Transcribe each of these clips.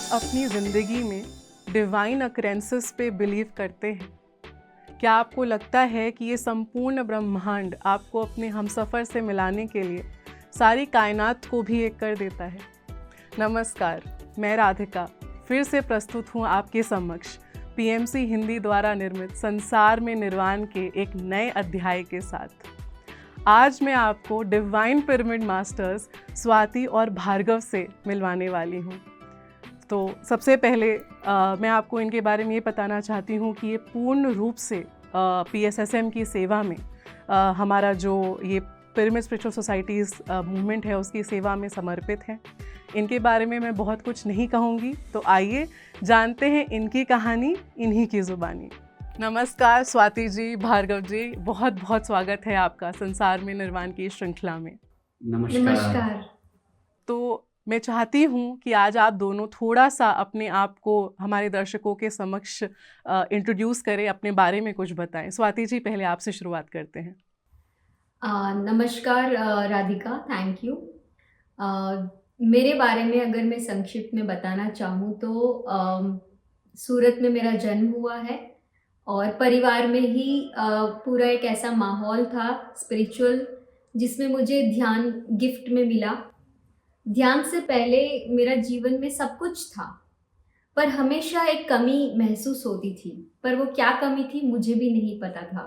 अपनी ज़िंदगी में डिवाइन अकरेंसेस पे बिलीव करते हैं? क्या आपको लगता है कि ये संपूर्ण ब्रह्मांड आपको अपने हमसफ़र से मिलाने के लिए सारी कायनात को भी एक कर देता है? नमस्कार, मैं राधिका फिर से प्रस्तुत हूँ आपके समक्ष पीएमसी हिंदी द्वारा निर्मित संसार में निर्वाण के एक नए अध्याय के साथ। आज मैं आपको डिवाइन पिरामिड मास्टर्स स्वाति और भार्गव से मिलवाने वाली हूँ। तो सबसे पहले मैं आपको इनके बारे में ये बताना चाहती हूँ कि ये पूर्ण रूप से पीएसएसएम की सेवा में हमारा जो ये पिरामिड स्पिरिचुअल सोसाइटीज़ मूवमेंट है उसकी सेवा में समर्पित हैं। इनके बारे में मैं बहुत कुछ नहीं कहूँगी, तो आइए जानते हैं इनकी कहानी इन्हीं की ज़ुबानी। नमस्कार स्वाति जी, भार्गव जी, बहुत बहुत स्वागत है आपका संसार में निर्वाण की श्रृंखला में। नमस्कार। तो मैं चाहती हूँ कि आज आप दोनों थोड़ा सा अपने आप को हमारे दर्शकों के समक्ष इंट्रोड्यूस करें, अपने बारे में कुछ बताएं। स्वाति जी, पहले आपसे शुरुआत करते हैं। नमस्कार राधिका, थैंक यू। मेरे बारे में अगर मैं संक्षिप्त में बताना चाहूँ तो सूरत में मेरा जन्म हुआ है और परिवार में ही पूरा एक ऐसा माहौल था स्पिरिचुअल जिसमें मुझे ध्यान गिफ्ट में मिला। ध्यान से पहले मेरा जीवन में सब कुछ था, पर हमेशा एक कमी महसूस होती थी, पर वो क्या कमी थी मुझे भी नहीं पता था।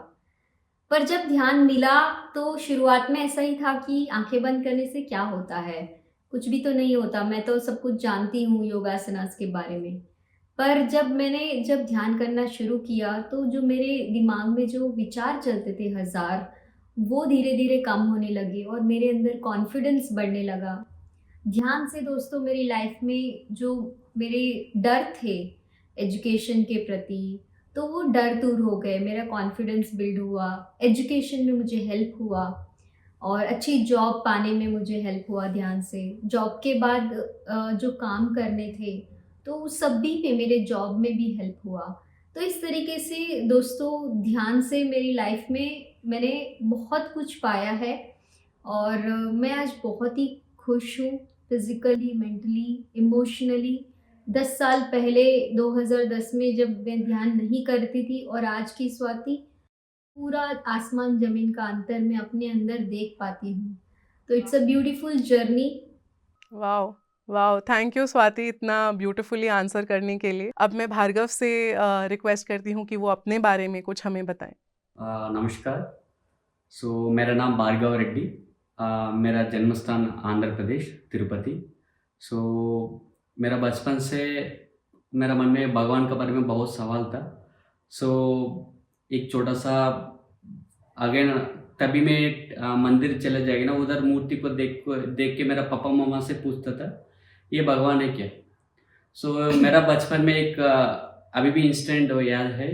पर जब ध्यान मिला तो शुरुआत में ऐसा ही था कि आंखें बंद करने से क्या होता है, कुछ भी तो नहीं होता, मैं तो सब कुछ जानती हूँ योगासनास के बारे में। पर जब ध्यान करना शुरू किया तो जो मेरे दिमाग में जो विचार चलते थे हजार, वो धीरे धीरे कम होने लगे और मेरे अंदर कॉन्फिडेंस बढ़ने लगा। ध्यान से दोस्तों मेरी लाइफ में जो मेरे डर थे एजुकेशन के प्रति, तो वो डर दूर हो गए, मेरा कॉन्फिडेंस बिल्ड हुआ, एजुकेशन में मुझे हेल्प हुआ और अच्छी जॉब पाने में मुझे हेल्प हुआ ध्यान से। जॉब के बाद जो काम करने थे तो उस सब भी पे मेरे जॉब में भी हेल्प हुआ। तो इस तरीके से दोस्तों ध्यान से मेरी लाइफ में मैंने बहुत कुछ पाया है और मैं आज बहुत ही खुश हूँ, फिजिकली, मेंटली, इमोशनली। 10 साल पहले 2010 में जब मैं ध्यान नहीं करती थी और आज की स्वाति, पूरा आसमान ज़मीन का अंतर मैं अपने अंदर देख पाती हूँ। तो it's a beautiful journey. Wow wow, thank you Swati इतना ब्यूटीफुली आंसर करने के लिए। अब मैं भार्गव से रिक्वेस्ट करती हूँ कि वो अपने बारे में कुछ हमें बताएं। नमस्कार। मेरा नाम भार्गव रेड्डी। मेरा जन्म स्थान आंध्र प्रदेश तिरुपति। मेरा बचपन से मेरा मन में भगवान के बारे में बहुत सवाल था। एक छोटा सा अगेन तभी मैं मंदिर चले जाएगा ना, उधर मूर्ति को देख के मेरा पापा मामा से पूछता था ये भगवान है क्या। मेरा बचपन में एक अभी भी इंसिडेंट याद है।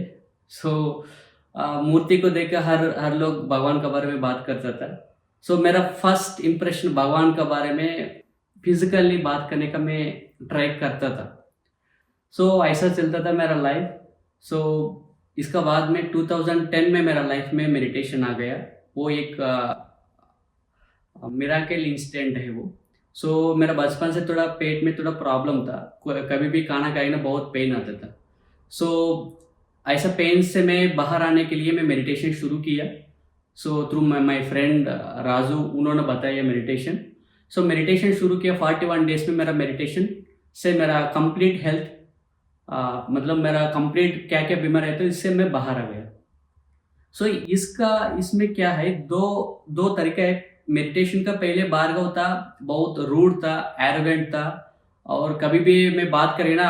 मूर्ति को देख कर हर लोग भगवान के बारे में बात करता था। मेरा फर्स्ट इम्प्रेशन भगवान के बारे में फिजिकली बात करने का मैं ट्राई करता था। ऐसा चलता था मेरा लाइफ। इसका बाद में 2010 में मेरा लाइफ में मेडिटेशन आ गया। वो एक मिराकल इंसिडेंट है वो। मेरा बचपन से थोड़ा पेट में थोड़ा प्रॉब्लम था, कभी भी खाना खाए ना बहुत पेन आता था। ऐसा पेन से मैं बाहर आने के लिए मैं मेडिटेशन शुरू किया। थ्रू माय फ्रेंड राजू, उन्होंने बताया मेडिटेशन। मेडिटेशन शुरू किया। 41 डेज में मेरा मेडिटेशन से मेरा कंप्लीट हेल्थ, मतलब मेरा कंप्लीट क्या क्या बीमार है तो इससे मैं बाहर आ गया। इसमें क्या है, दो तरीका है मेडिटेशन का। पहले भार्गव था, बहुत रूड था, एरोगेंट था और कभी भी मैं बात करें ना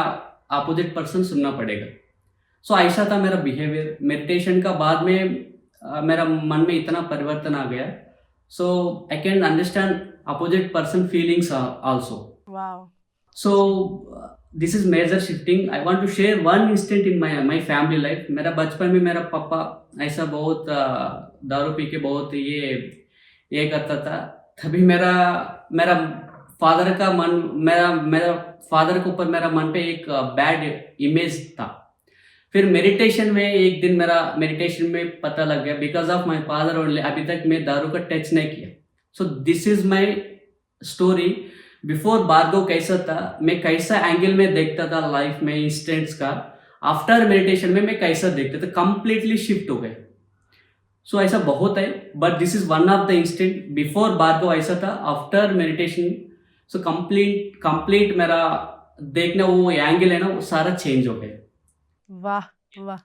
अपोजिट पर्सन सुनना पड़ेगा। ऐसा था मेरा बिहेवियर। मेडिटेशन का बाद में मेरा मन में इतना परिवर्तन आ गया। I can understand opposite person feelings also. Wow. This is major shifting. I want to share one instant in my family life. मेरा बचपन में मेरा पापा ऐसा बहुत दारू पी के बहुत ये करता था। तभी मेरा फादर का मन, मेरा फादर के ऊपर मेरा मन पे एक बैड इमेज था। फिर मेडिटेशन में एक दिन मेरा मेडिटेशन में पता लग गया, because of my father only अभी तक मैं दारू का टच नहीं किया। This is my story. Before Bhargav कैसा था, मैं कैसा एंगल में देखता था लाइफ में इंस्टेंट्स का, आफ्टर मेडिटेशन में मैं कैसा देखता था, कंप्लीटली शिफ्ट हो गए। सो ऐसा बहुत है, but this is one of the instant. Before Bhargav ऐसा था, after meditation so complete complete मेरा देखना वो एंगल है ना, वो सारा चेंज हो गया। वाह वाह,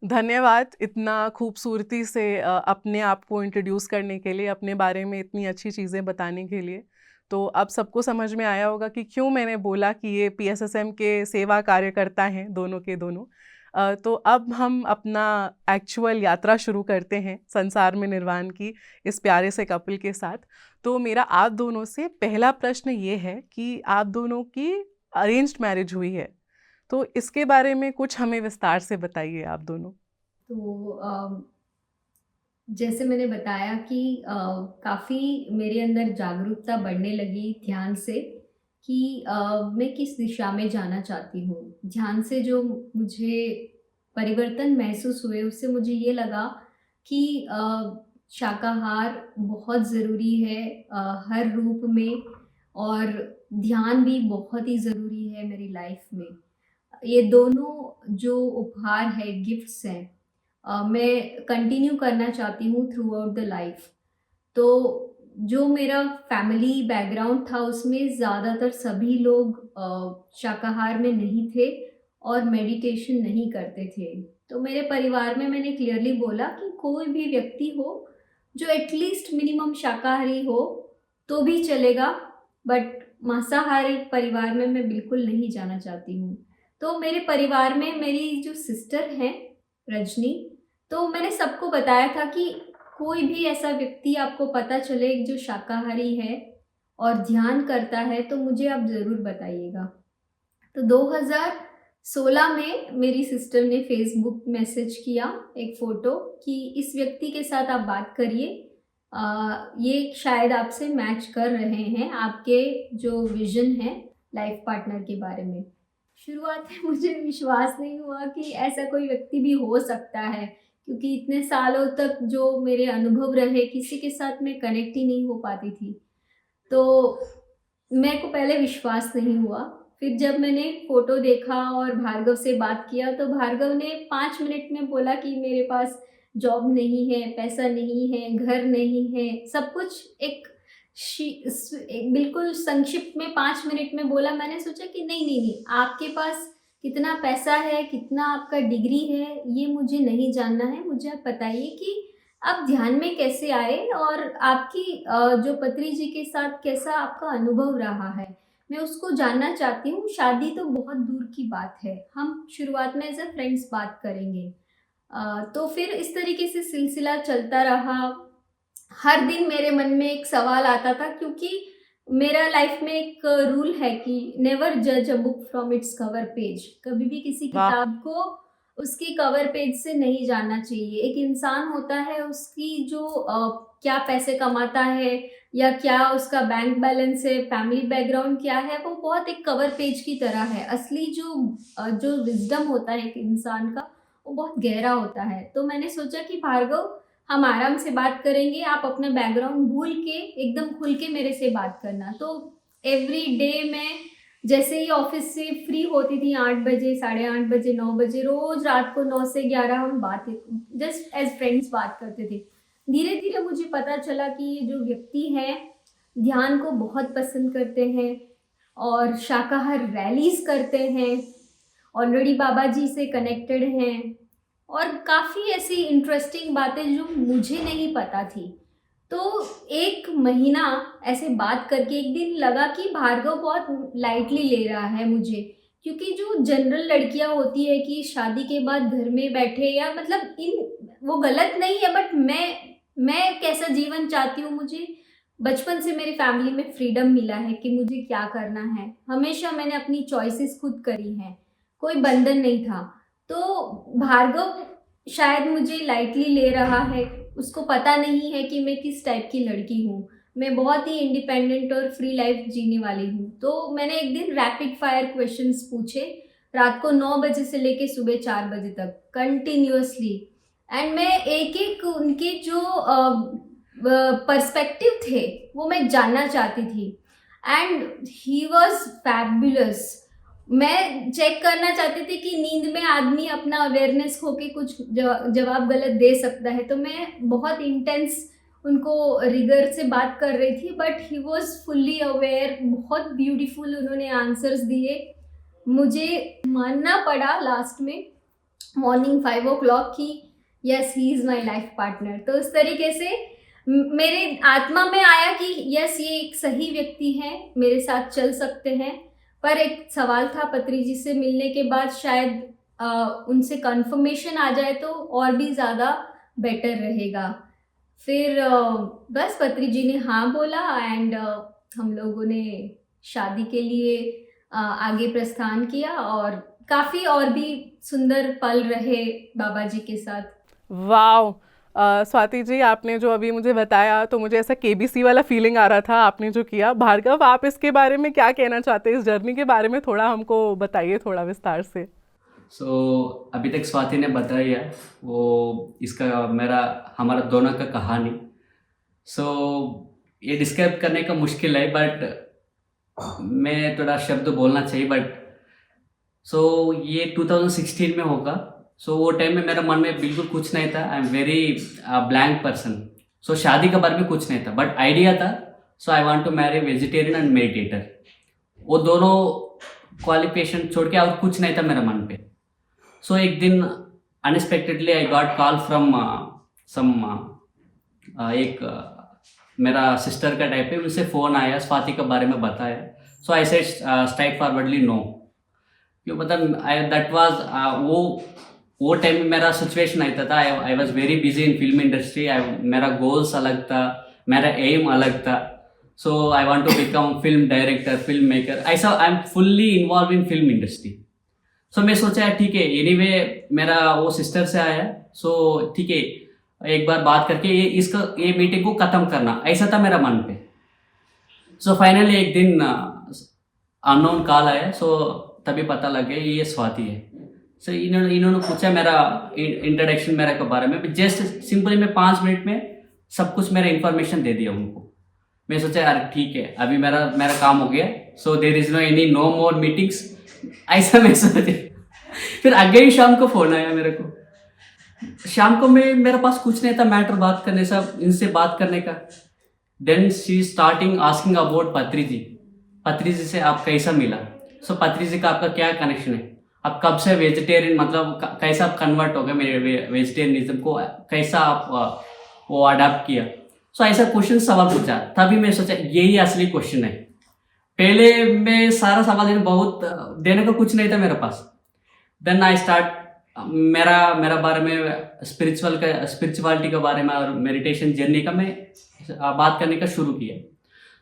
धन्यवाद इतना खूबसूरती से अपने आप को इंट्रोड्यूस करने के लिए, अपने बारे में इतनी अच्छी चीज़ें बताने के लिए। तो अब सबको समझ में आया होगा कि क्यों मैंने बोला कि ये PSSM के सेवा कार्यकर्ता हैं दोनों के दोनों। तो अब हम अपना एक्चुअल यात्रा शुरू करते हैं संसार में निर्वाण की इस प्यारे से कपल के साथ। तो मेरा आप दोनों से पहला प्रश्न ये है कि आप दोनों की अरेंज्ड मैरिज हुई है, तो इसके बारे में कुछ हमें विस्तार से बताइए आप दोनों। तो जैसे मैंने बताया कि काफ़ी मेरे अंदर जागरूकता बढ़ने लगी ध्यान से कि मैं किस दिशा में जाना चाहती हूँ। ध्यान से जो मुझे परिवर्तन महसूस हुए, उससे मुझे ये लगा कि शाकाहार बहुत ज़रूरी है हर रूप में, और ध्यान भी बहुत ही ज़रूरी है मेरी लाइफ में। ये दोनों जो उपहार है, गिफ्ट्स हैं, मैं कंटिन्यू करना चाहती हूँ थ्रू आउट द लाइफ। तो जो मेरा फैमिली बैकग्राउंड था उसमें ज़्यादातर सभी लोग शाकाहार में नहीं थे और मेडिटेशन नहीं करते थे। तो मेरे परिवार में मैंने क्लियरली बोला कि कोई भी व्यक्ति हो जो एटलीस्ट मिनिमम शाकाहारी हो तो भी चलेगा, बट मांसाहारी परिवार में मैं बिल्कुल नहीं जाना चाहती हूँ। तो मेरे परिवार में मेरी जो सिस्टर हैं रजनी, तो मैंने सबको बताया था कि कोई भी ऐसा व्यक्ति आपको पता चले जो शाकाहारी है और ध्यान करता है तो मुझे आप ज़रूर बताइएगा। तो 2016 में मेरी सिस्टर ने फेसबुक मैसेज किया एक फ़ोटो कि इस व्यक्ति के साथ आप बात करिए, ये शायद आपसे मैच कर रहे हैं, आपके जो विज़न है लाइफ पार्टनर के बारे में। शुरुआत में मुझे विश्वास नहीं हुआ कि ऐसा कोई व्यक्ति भी हो सकता है, क्योंकि इतने सालों तक जो मेरे अनुभव रहे किसी के साथ मैं कनेक्ट ही नहीं हो पाती थी। तो मेरे को पहले विश्वास नहीं हुआ। फिर जब मैंने फ़ोटो देखा और भार्गव से बात किया तो भार्गव ने 5 मिनट में बोला कि मेरे पास जॉब नहीं है, पैसा नहीं है, घर नहीं है, सब कुछ एक बिल्कुल संक्षिप्त में 5 मिनट में बोला। मैंने सोचा कि नहीं, आपके पास कितना पैसा है, कितना आपका डिग्री है, ये मुझे नहीं जानना है। मुझे आप बताइए कि आप ध्यान में कैसे आए और आपकी जो पत्री जी के साथ कैसा आपका अनुभव रहा है, मैं उसको जानना चाहती हूँ। शादी तो बहुत दूर की बात है, हम शुरुआत में एज अ फ्रेंड्स बात करेंगे। तो फिर इस तरीके से सिलसिला चलता रहा। हर दिन मेरे मन में एक सवाल आता था, क्योंकि मेरा लाइफ में एक रूल है कि नेवर जज a book from its cover page. कभी भी किसी किताब को उसकी कवर पेज से नहीं जानना चाहिए। एक इंसान होता है, उसकी जो क्या पैसे कमाता है या क्या उसका बैंक बैलेंस है, फैमिली बैकग्राउंड क्या है, वो बहुत एक कवर पेज की तरह है। असली जो विजडम होता है एक इंसान का, वो बहुत गहरा होता है। तो मैंने सोचा कि भार्गव, हम आराम से बात करेंगे, आप अपना बैकग्राउंड भूल के एकदम खुल के मेरे से बात करना। तो एवरी डे मैं जैसे ही ऑफिस से फ्री होती थी 8 बजे, 8:30 बजे, 9 बजे, रोज़ रात को 9 से 11 हम बात जस्ट एज फ्रेंड्स बात करते थे। धीरे धीरे मुझे पता चला कि ये जो व्यक्ति हैं ध्यान को बहुत पसंद करते हैं और शाकाहार रैलीज करते हैं, ऑलरेडी बाबा जी से कनेक्टेड हैं, और काफ़ी ऐसी इंटरेस्टिंग बातें जो मुझे नहीं पता थी। तो 1 महीना ऐसे बात करके एक दिन लगा कि भार्गव बहुत लाइटली ले रहा है मुझे, क्योंकि जो जनरल लड़कियां होती है कि शादी के बाद घर में बैठे, या मतलब वो गलत नहीं है, बट मैं कैसा जीवन चाहती हूँ। मुझे बचपन से मेरी फैमिली में फ्रीडम मिला है कि मुझे क्या करना है। हमेशा मैंने अपनी चॉइसेस खुद करी हैं, कोई बंधन नहीं था। तो भार्गव शायद मुझे लाइटली ले रहा है, उसको पता नहीं है कि मैं किस टाइप की लड़की हूँ। मैं बहुत ही इंडिपेंडेंट और फ्री लाइफ जीने वाली हूँ। तो मैंने एक दिन रैपिड फायर क्वेश्चंस पूछे, रात को 9 बजे से लेके सुबह 4 बजे तक कंटिन्यूअसली, एंड मैं एक एक उनके जो पर्सपेक्टिव थे वो मैं जानना चाहती थी। And he was fabulous. मैं चेक करना चाहती थी कि नींद में आदमी अपना अवेयरनेस खो के कुछ जवाब गलत दे सकता है, तो मैं बहुत इंटेंस उनको रिगर से बात कर रही थी, but he was fully aware. बहुत ब्यूटीफुल उन्होंने आंसर्स दिए। मुझे मानना पड़ा लास्ट में मॉर्निंग 5 o'clock की yes he is my life partner. तो उस तरीके से मेरे आत्मा में आया कि यस ये एक सही व्यक्ति हैं, मेरे साथ चल सकते हैं। पर एक सवाल था पत्री जी से मिलने के बाद, शायद उनसे कंफर्मेशन आ जाए तो और भी ज़्यादा बेटर रहेगा। फिर बस पत्री जी ने हाँ बोला एंड हम लोगों ने शादी के लिए आगे प्रस्थान किया और काफ़ी और भी सुंदर पल रहे बाबा जी के साथ। वाओ स्वाति जी, आपने जो अभी मुझे बताया तो मुझे ऐसा केबीसी वाला फीलिंग आ रहा था आपने जो किया। भार्गव, आप इसके बारे में क्या कहना चाहते हैं? इस जर्नी के बारे में थोड़ा हमको बताइए, थोड़ा विस्तार से। अभी तक स्वाति ने बताया वो इसका हमारा दोनों का कहानी। ये डिस्क्राइब करने का मुश्किल है, बट मैं थोड़ा शब्द बोलना चाहिए। बट ये 2016 में होगा। वो टाइम में मेरा मन में बिल्कुल कुछ नहीं था। I am very blank person. शादी के बारे में कुछ नहीं था, बट आइडिया था। I want to marry vegetarian and meditator. वो दोनों क्वालिफिकेशन छोड़ के और कुछ नहीं था मेरे मन पे। एक दिन unexpectedly I got call from एक मेरा सिस्टर का टाइप है, उनसे फ़ोन आया, स्वाति के बारे में बताया। I said straight forwardly no. क्यों मतलब दैट वाज वो टाइम में मेरा सिचुएशन ऐसा था। I was very busy in film industry. मेरा गोल्स अलग था, मेरा एम अलग था। I want to become film director, film maker, ऐसा I am fully involve in film industry. मैं सोचा ठीक है, एनीवे मेरा वो सिस्टर से आया, ठीक है एक बार बात करके ये मीटिंग को ख़त्म करना, ऐसा था मेरा मन पे। फाइनली एक दिन अननोन कॉल आया। तभी पता लग गया ये स्वाति है। इन्होंने पूछा मेरा इंट्रोडक्शन मेरे के बारे में। जस्ट सिंपली मैं 5 मिनट में सब कुछ मेरा इन्फॉर्मेशन दे दिया उनको। मैं सोचा यार ठीक है, अभी मेरा काम हो गया। There is no more meetings, ऐसा मैं सोचा। फिर अगले शाम को फ़ोन आया मेरे को। शाम को मेरे पास कुछ नहीं था मैटर बात करने, सब इनसे बात करने का। Then she starting asking about Patri ji. पत्री जी से आप कैसा मिला? पत्री जी का आपका क्या कनेक्शन है? आप कब से वेजिटेरियन, मतलब कैसा आप कन्वर्ट हो गए मेरे वेजिटेरियनिज्म को, कैसा आप वो अडाप्ट किया? ऐसा क्वेश्चन सवाल पूछा। तभी मैं सोचा यही असली क्वेश्चन है। पहले मैं सारा सवाल देने का कुछ नहीं था मेरे पास। देन आई स्टार्ट मेरा बारे में स्पिरिचुअलिटी के बारे में और मेडिटेशन जर्नी का मैं बात करने का शुरू किया।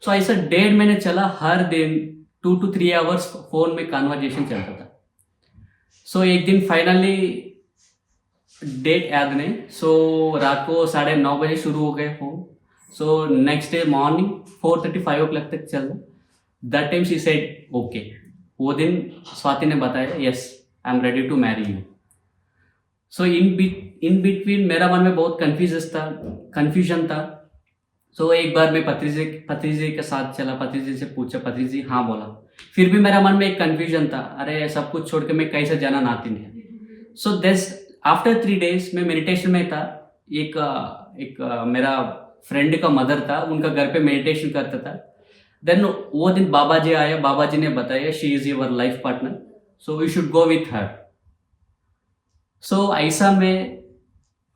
ऐसा 1.5 महीने चला। हर दिन 2 to 3 आवर्स फोन में कन्वर्जेशन चलता था। एक दिन फाइनली डेट याद नहीं, रात को 9:30 बजे शुरू हो गए phone. Next day morning 4:35 o'clock तक चल। That time she said okay. वो दिन स्वाति ने बताया yes I am ready to marry you. In between मेरा मन में बहुत कन्फ्यूजन था। एक बार मैं पत्री जी के साथ चला, पत्री जी से पूछा, पत्री जी हाँ बोला। फिर भी मेरा मन में एक कन्फ्यूजन था, अरे सब कुछ छोड़ के मैं कैसे जाना नाती नहीं। दिस आफ्टर 3 days मैं मेडिटेशन में था। एक मेरा फ्रेंड का मदर था, उनका घर पे मेडिटेशन करता था। देन वो दिन बाबा जी आया। बाबा जी ने बताया she is your life partner, you should go with her. ऐसा मैं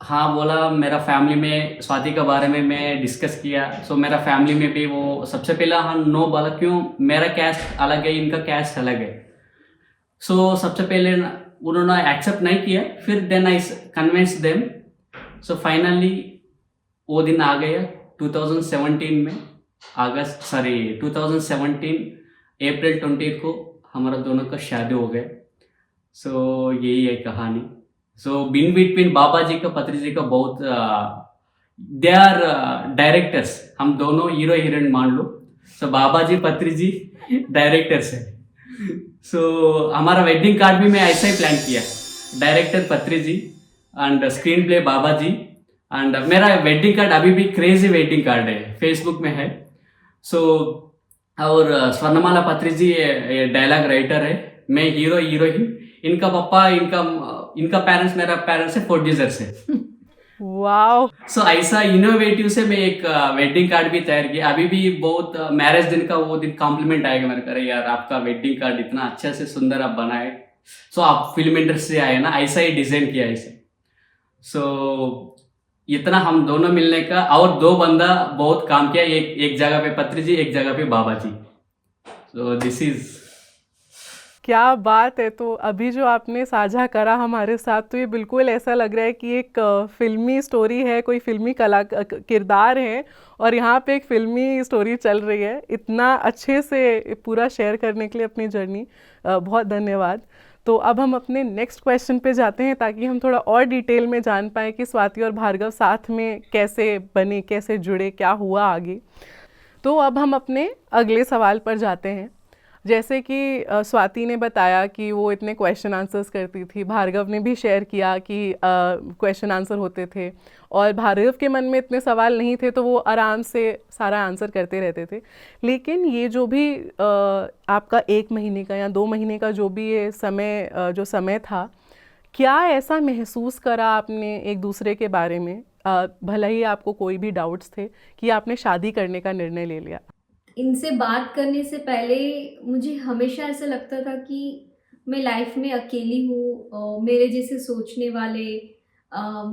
हाँ बोला। मेरा फैमिली में स्वाति के बारे में मैं डिस्कस किया। मेरा फैमिली में भी वो सबसे पहला हाँ नो बोला। क्यों? मेरा कैस्ट अलग है, इनका कैस्ट अलग है। सबसे पहले उन्होंने एक्सेप्ट नहीं किया। फिर then I convince them. Finally वो दिन आ गया 2017 में। 2017 अप्रैल 20 को हमारा दोनों का शादी हो गया। यही है कहानी। इन बिटवीन बाबा जी का, पत्री जी का बहुत दे आर डायरेक्टर्स। हम दोनों हीरो हीरोइन मान लो। बाबा जी, पत्री जी डायरेक्टर्स है। हमारा वेडिंग कार्ड भी मैं ऐसा ही प्लान किया, director Patri ji and screenplay Baba ji. And मेरा वेडिंग कार्ड अभी भी क्रेजी वेडिंग कार्ड है, फेसबुक में है। और स्वर्णमाला पत्री जी ये डायलॉग राइटर है, मैं हीरो हीरोइन, इनका पापा इनका पेरेंट्स मेरा पेरेंट्स है प्रोड्यूसर्स है। वाओ। सो ऐसा इनोवेटिव से मैं एक वेडिंग कार्ड भी तैयार किया। अभी भी बहुत मैरिज दिन का वो दिन कॉम्प्लीमेंट आएगा मेरे को, अरे यार आपका वेडिंग कार्ड इतना अच्छे से सुंदर आप बनाए, सो आप फिल्म इंडस्ट्री से आए ना, ऐसा ही डिजाइन किया ऐसे। सो इतना हम दोनों मिलने का, और दो बंदा बहुत काम किया, एक जगह पे पत्री जी, एक जगह पे बाबा जी। सो दिस इज क्या बात है। तो अभी जो आपने साझा करा हमारे साथ, तो ये बिल्कुल ऐसा लग रहा है कि एक फिल्मी स्टोरी है, कोई फिल्मी किरदार है और यहाँ पे एक फिल्मी स्टोरी चल रही है। इतना अच्छे से पूरा शेयर करने के लिए अपनी जर्नी बहुत धन्यवाद। तो अब हम अपने नेक्स्ट क्वेश्चन पे जाते हैं, ताकि हम थोड़ा और डिटेल में जान पाएँ कि स्वाति और भार्गव साथ में कैसे बने, कैसे जुड़े, क्या हुआ आगे। तो अब हम अपने अगले सवाल पर जाते हैं। जैसे कि स्वाति ने बताया कि वो इतने क्वेश्चन आंसर्स करती थी, भार्गव ने भी शेयर किया कि क्वेश्चन आंसर होते थे, और भार्गव के मन में इतने सवाल नहीं थे तो वो आराम से सारा आंसर करते रहते थे। लेकिन ये जो भी आपका 1 महीने का या 2 महीने का जो भी ये जो समय था, क्या ऐसा महसूस करा आपने एक दूसरे के बारे में, भले ही आपको कोई भी डाउट्स थे, कि आपने शादी करने का निर्णय ले लिया? इनसे बात करने से पहले मुझे हमेशा ऐसा लगता था कि मैं लाइफ में अकेली हूँ, मेरे जैसे सोचने वाले,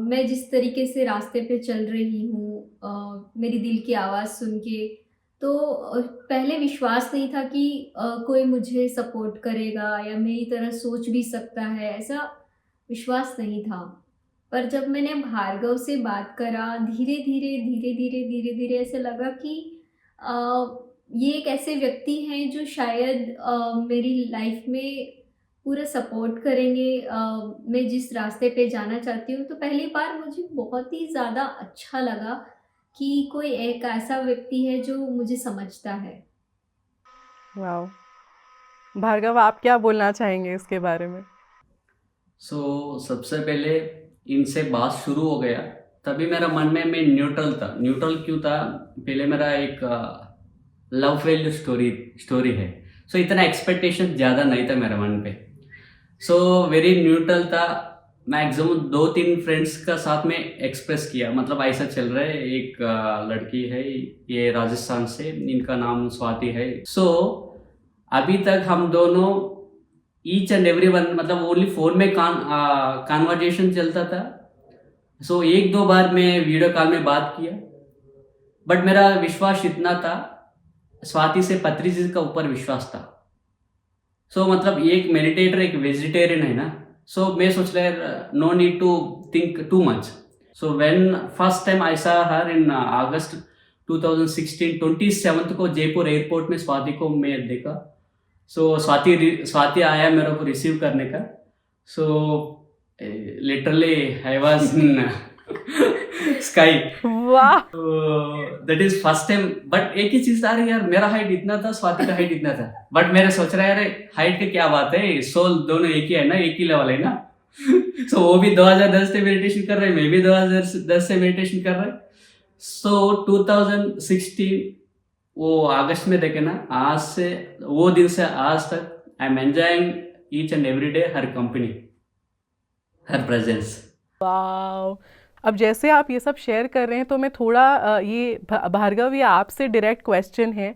मैं जिस तरीके से रास्ते पे चल रही हूँ, मेरी दिल की आवाज़ सुन के, तो पहले विश्वास नहीं था कि कोई मुझे सपोर्ट करेगा या मेरी तरह सोच भी सकता है, ऐसा विश्वास नहीं था। पर जब मैंने भार्गव से बात करा, धीरे धीरे धीरे धीरे धीरे धीरे ऐसे लगा कि ये एक ऐसे व्यक्ति हैं जो शायद मेरी लाइफ में पूरा सपोर्ट करेंगे, मैं जिस रास्ते पे जाना चाहती हूँ। तो पहली बार मुझे बहुत ही ज़्यादा अच्छा लगा कि कोई एक ऐसा व्यक्ति है जो मुझे समझता है। वाओ। भार्गव, आप क्या बोलना चाहेंगे इसके बारे में? सो सबसे पहले इनसे बात शुरू हो गया, तभी मेरा मन में मैं न्यूट्रल था। न्यूट्रल क्यों था? पहले मेरा एक लव फेल्यूर स्टोरी है, सो इतना एक्सपेक्टेशन ज़्यादा नहीं था मेरे मन पे। सो वेरी न्यूट्रल था। मैक्सिमम 2-3 फ्रेंड्स का साथ में एक्सप्रेस किया, मतलब ऐसा चल रहा है, एक लड़की है ये राजस्थान से, इनका नाम स्वाति है। सो अभी तक हम दोनों ईच एंड एवरी वन, मतलब ओनली फ़ोन में कॉन्वर्जेशन चलता था। सो 1-2 बार मैं वीडियो कॉल में बात किया, बट मेरा विश्वास इतना था, स्वाति से पत्री जी का ऊपर विश्वास था। सो मतलब एक मेडिटेटर, एक वेजिटेरियन है ना, सो मैं सोच रहा no need to think too much. So when first time I saw her इन अगस्त 2016, 27 को जयपुर एयरपोर्ट में स्वाति को मैं देखा। सो स्वाति आया मेरे को रिसीव करने का। So literally I was in sky. वाह। That is first time. But एक ही चीज था, अरे यार मेरा हाइट इतना था, स्वाति का हाइट इतना था, बट मेरे सोच रहा है अरे हाइट की क्या बात है, सोल दोनों एक ही है ना, एक ही लेवल है ना। सो वो भी 2010 से मेडिटेशन कर रहे हैं, मैं भी 2010 से मेडिटेशन कर रहा है। सो 2016 वो अगस्त में देखे ना, आज से वो दिन से आज तक I am enjoying each and every day her company, her presence. Wow. अब जैसे आप ये सब शेयर कर रहे हैं, तो मैं थोड़ा ये भार्गव, ये आपसे डायरेक्ट क्वेश्चन है।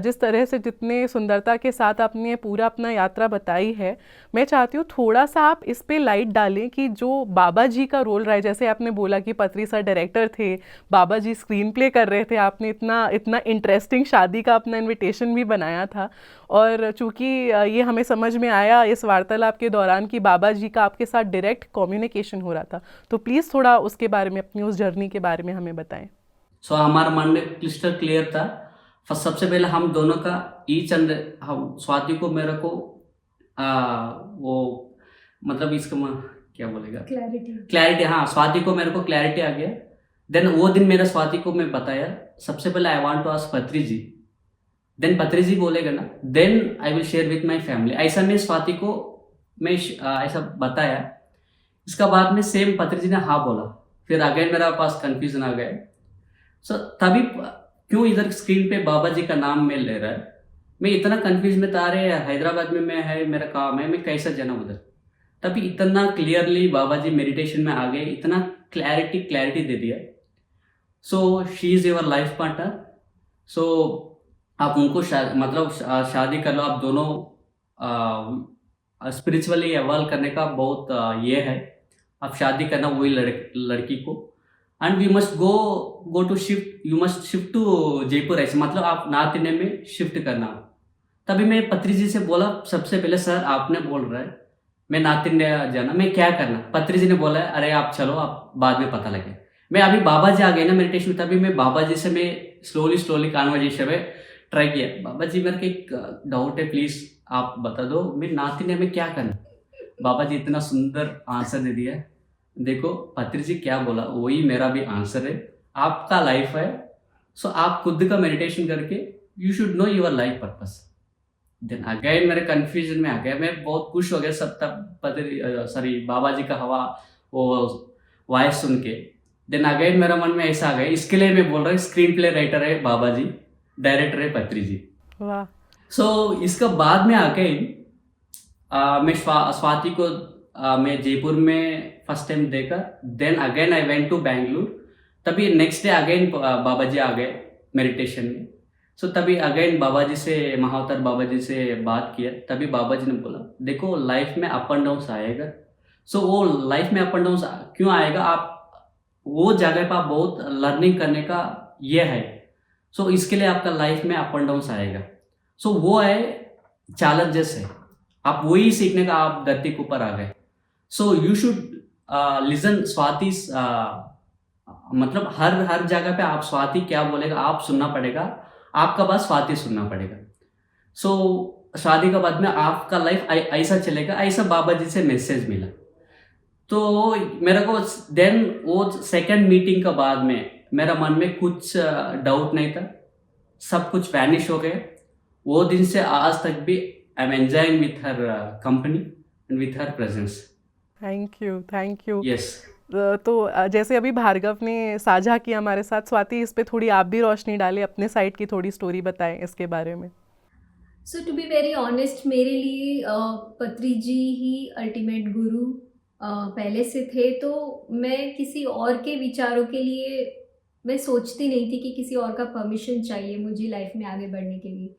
जिस तरह से जितने सुंदरता के साथ आपने पूरा अपना यात्रा बताई है, मैं चाहती हूँ थोड़ा सा आप इस पे लाइट डालें कि जो बाबा जी का रोल रहा है। जैसे आपने बोला कि पत्री सर डायरेक्टर थे, बाबा जी स्क्रीन प्ले कर रहे थे, आपने इतना इतना इंटरेस्टिंग शादी का अपना इन्विटेशन भी बनाया था। और चूँकि ये हमें समझ में आया इस वार्तालाप के दौरान कि बाबा जी का आपके साथ डायरेक्ट कम्युनिकेशन हो रहा था, तो प्लीज़ थोड़ा उसके बारे में, अपनी उस जर्नी के बारे में हमें बताएं। सो हमारा मन में क्लिस्टर क्लियर था। फर्स्ट सबसे पहले हम दोनों का ईच एंड, हम स्वाति को मेरे को वो मतलब इसका क्या बोलेगा, क्लैरिटी। हाँ, स्वाति को मेरे को क्लैरिटी आ गया। देन वो दिन मेरा स्वाति को मैं बताया, सबसे पहले आई वांट टू आस्क पत्री जी, देन पत्री जी बोलेगा ना, then I will share with my family. ऐसा मैं स्वाति को मैं ऐसा बताया। इसका बाद में सेम पत्री जी ने हाँ बोला, फिर अगेन मेरा पास कंफ्यूजन आ गया। सो तभी क्यों इधर स्क्रीन पे बाबा जी का नाम में ले रहा है, मैं इतना कंफ्यूज में था, अरे हैदराबाद में मैं है, मेरा काम है, मैं कैसे जाना उधर। तभी इतना क्लियरली बाबा जी मेडिटेशन में आ गए, इतना क्लैरिटी दे दिया। So she is your life partner. So आप उनको मतलब शादी कर लो, आप दोनों स्पिरिचुअली एवॉल्व करने का बहुत ये है। आप शादी करना वही लड़की को, and we must go to shift, you must shift to Jaipur, ऐसे मतलब आप नॉर्थ इंडिया में शिफ्ट करना। तभी मैं पत्री जी से बोला सबसे पहले, सर आपने बोल रहा है मैं नॉर्थ इंडिया जाना, मैं क्या करना। पत्री जी ने बोला है अरे आप चलो, आप बाद में पता लगे। मैं अभी बाबा जी आ गए ना मेडिटेशन में, तभी मैं बाबा जी से मैं स्लोली कॉन्वर्जेशन में ट्राई किया, बाबा जी मेरे को एक डाउट है, प्लीज आप बता दो मैं नॉर्थ इंडिया में क्या करना। बाबा जी इतना सुंदर आंसर दे दिया, देखो पत्री जी क्या बोला वही मेरा भी आंसर है, आपका लाइफ है, सो आप खुद का मेडिटेशन करके you should know your life purpose. Then again मेरे कंफ्यूजन में आ गया, मैं बहुत खुश हो गया सब तब सॉरी बाबा जी का हवा वो वॉइस सुन के। देन अगेन मेरा मन में ऐसा आ गया, इसके लिए मैं बोल रहा हूँ स्क्रीन प्ले राइटर है बाबा जी, डायरेक्टर है पत्री जी। वाह। सो इसका बाद में आके मैं स्वाति को मैं जयपुर में फर्स्ट टाइम देखा। Then again I went to Bangalore. तभी next day again Baba ji आ गए मेडिटेशन में। सो तभी अगेन बाबा जी से, महावतार बाबा जी से बात किया। तभी बाबा जी ने बोला देखो लाइफ में अप एंड डाउन आएगा। सो वो लाइफ में अप एंड डाउन क्यों आएगा, आप वो जगह पर आप बहुत लर्निंग करने का ये है। सो इसके लिए आपका लाइफ में अप एंड डाउन आएगा। सो वो है चैलेंजेस है, आप वही सीखने का आप धरती के ऊपर आ गए। So you should listen Swati, मतलब हर जगह पे आप स्वाति क्या बोलेगा आप सुनना पड़ेगा, आपका बात स्वाति सुनना पड़ेगा। सो शादी के बाद में आपका लाइफ ऐसा चलेगा, ऐसा बाबा जी से मैसेज मिला। तो मेरे को देन वो सेकंड मीटिंग के बाद में मेरा मन में कुछ डाउट नहीं था, सब कुछ वैनिश हो गया। वो दिन से आज तक भी I am enjoying with her company and with her presence. Thank you. Yes. तो जैसे अभी भार्गव ने साझा किया हमारे साथ, स्वाति इस पे थोड़ी आप भी रोशनी डालें, अपने साइड की थोड़ी स्टोरी बताएं इसके बारे में। सो टू बी वेरी ऑनेस्ट, मेरे लिए पत्री जी ही अल्टीमेट गुरु पहले से थे। तो मैं किसी और के विचारों के लिए मैं सोचती नहीं थी कि किसी और का परमिशन चाहिए मुझे लाइफ में आगे बढ़ने के लिए।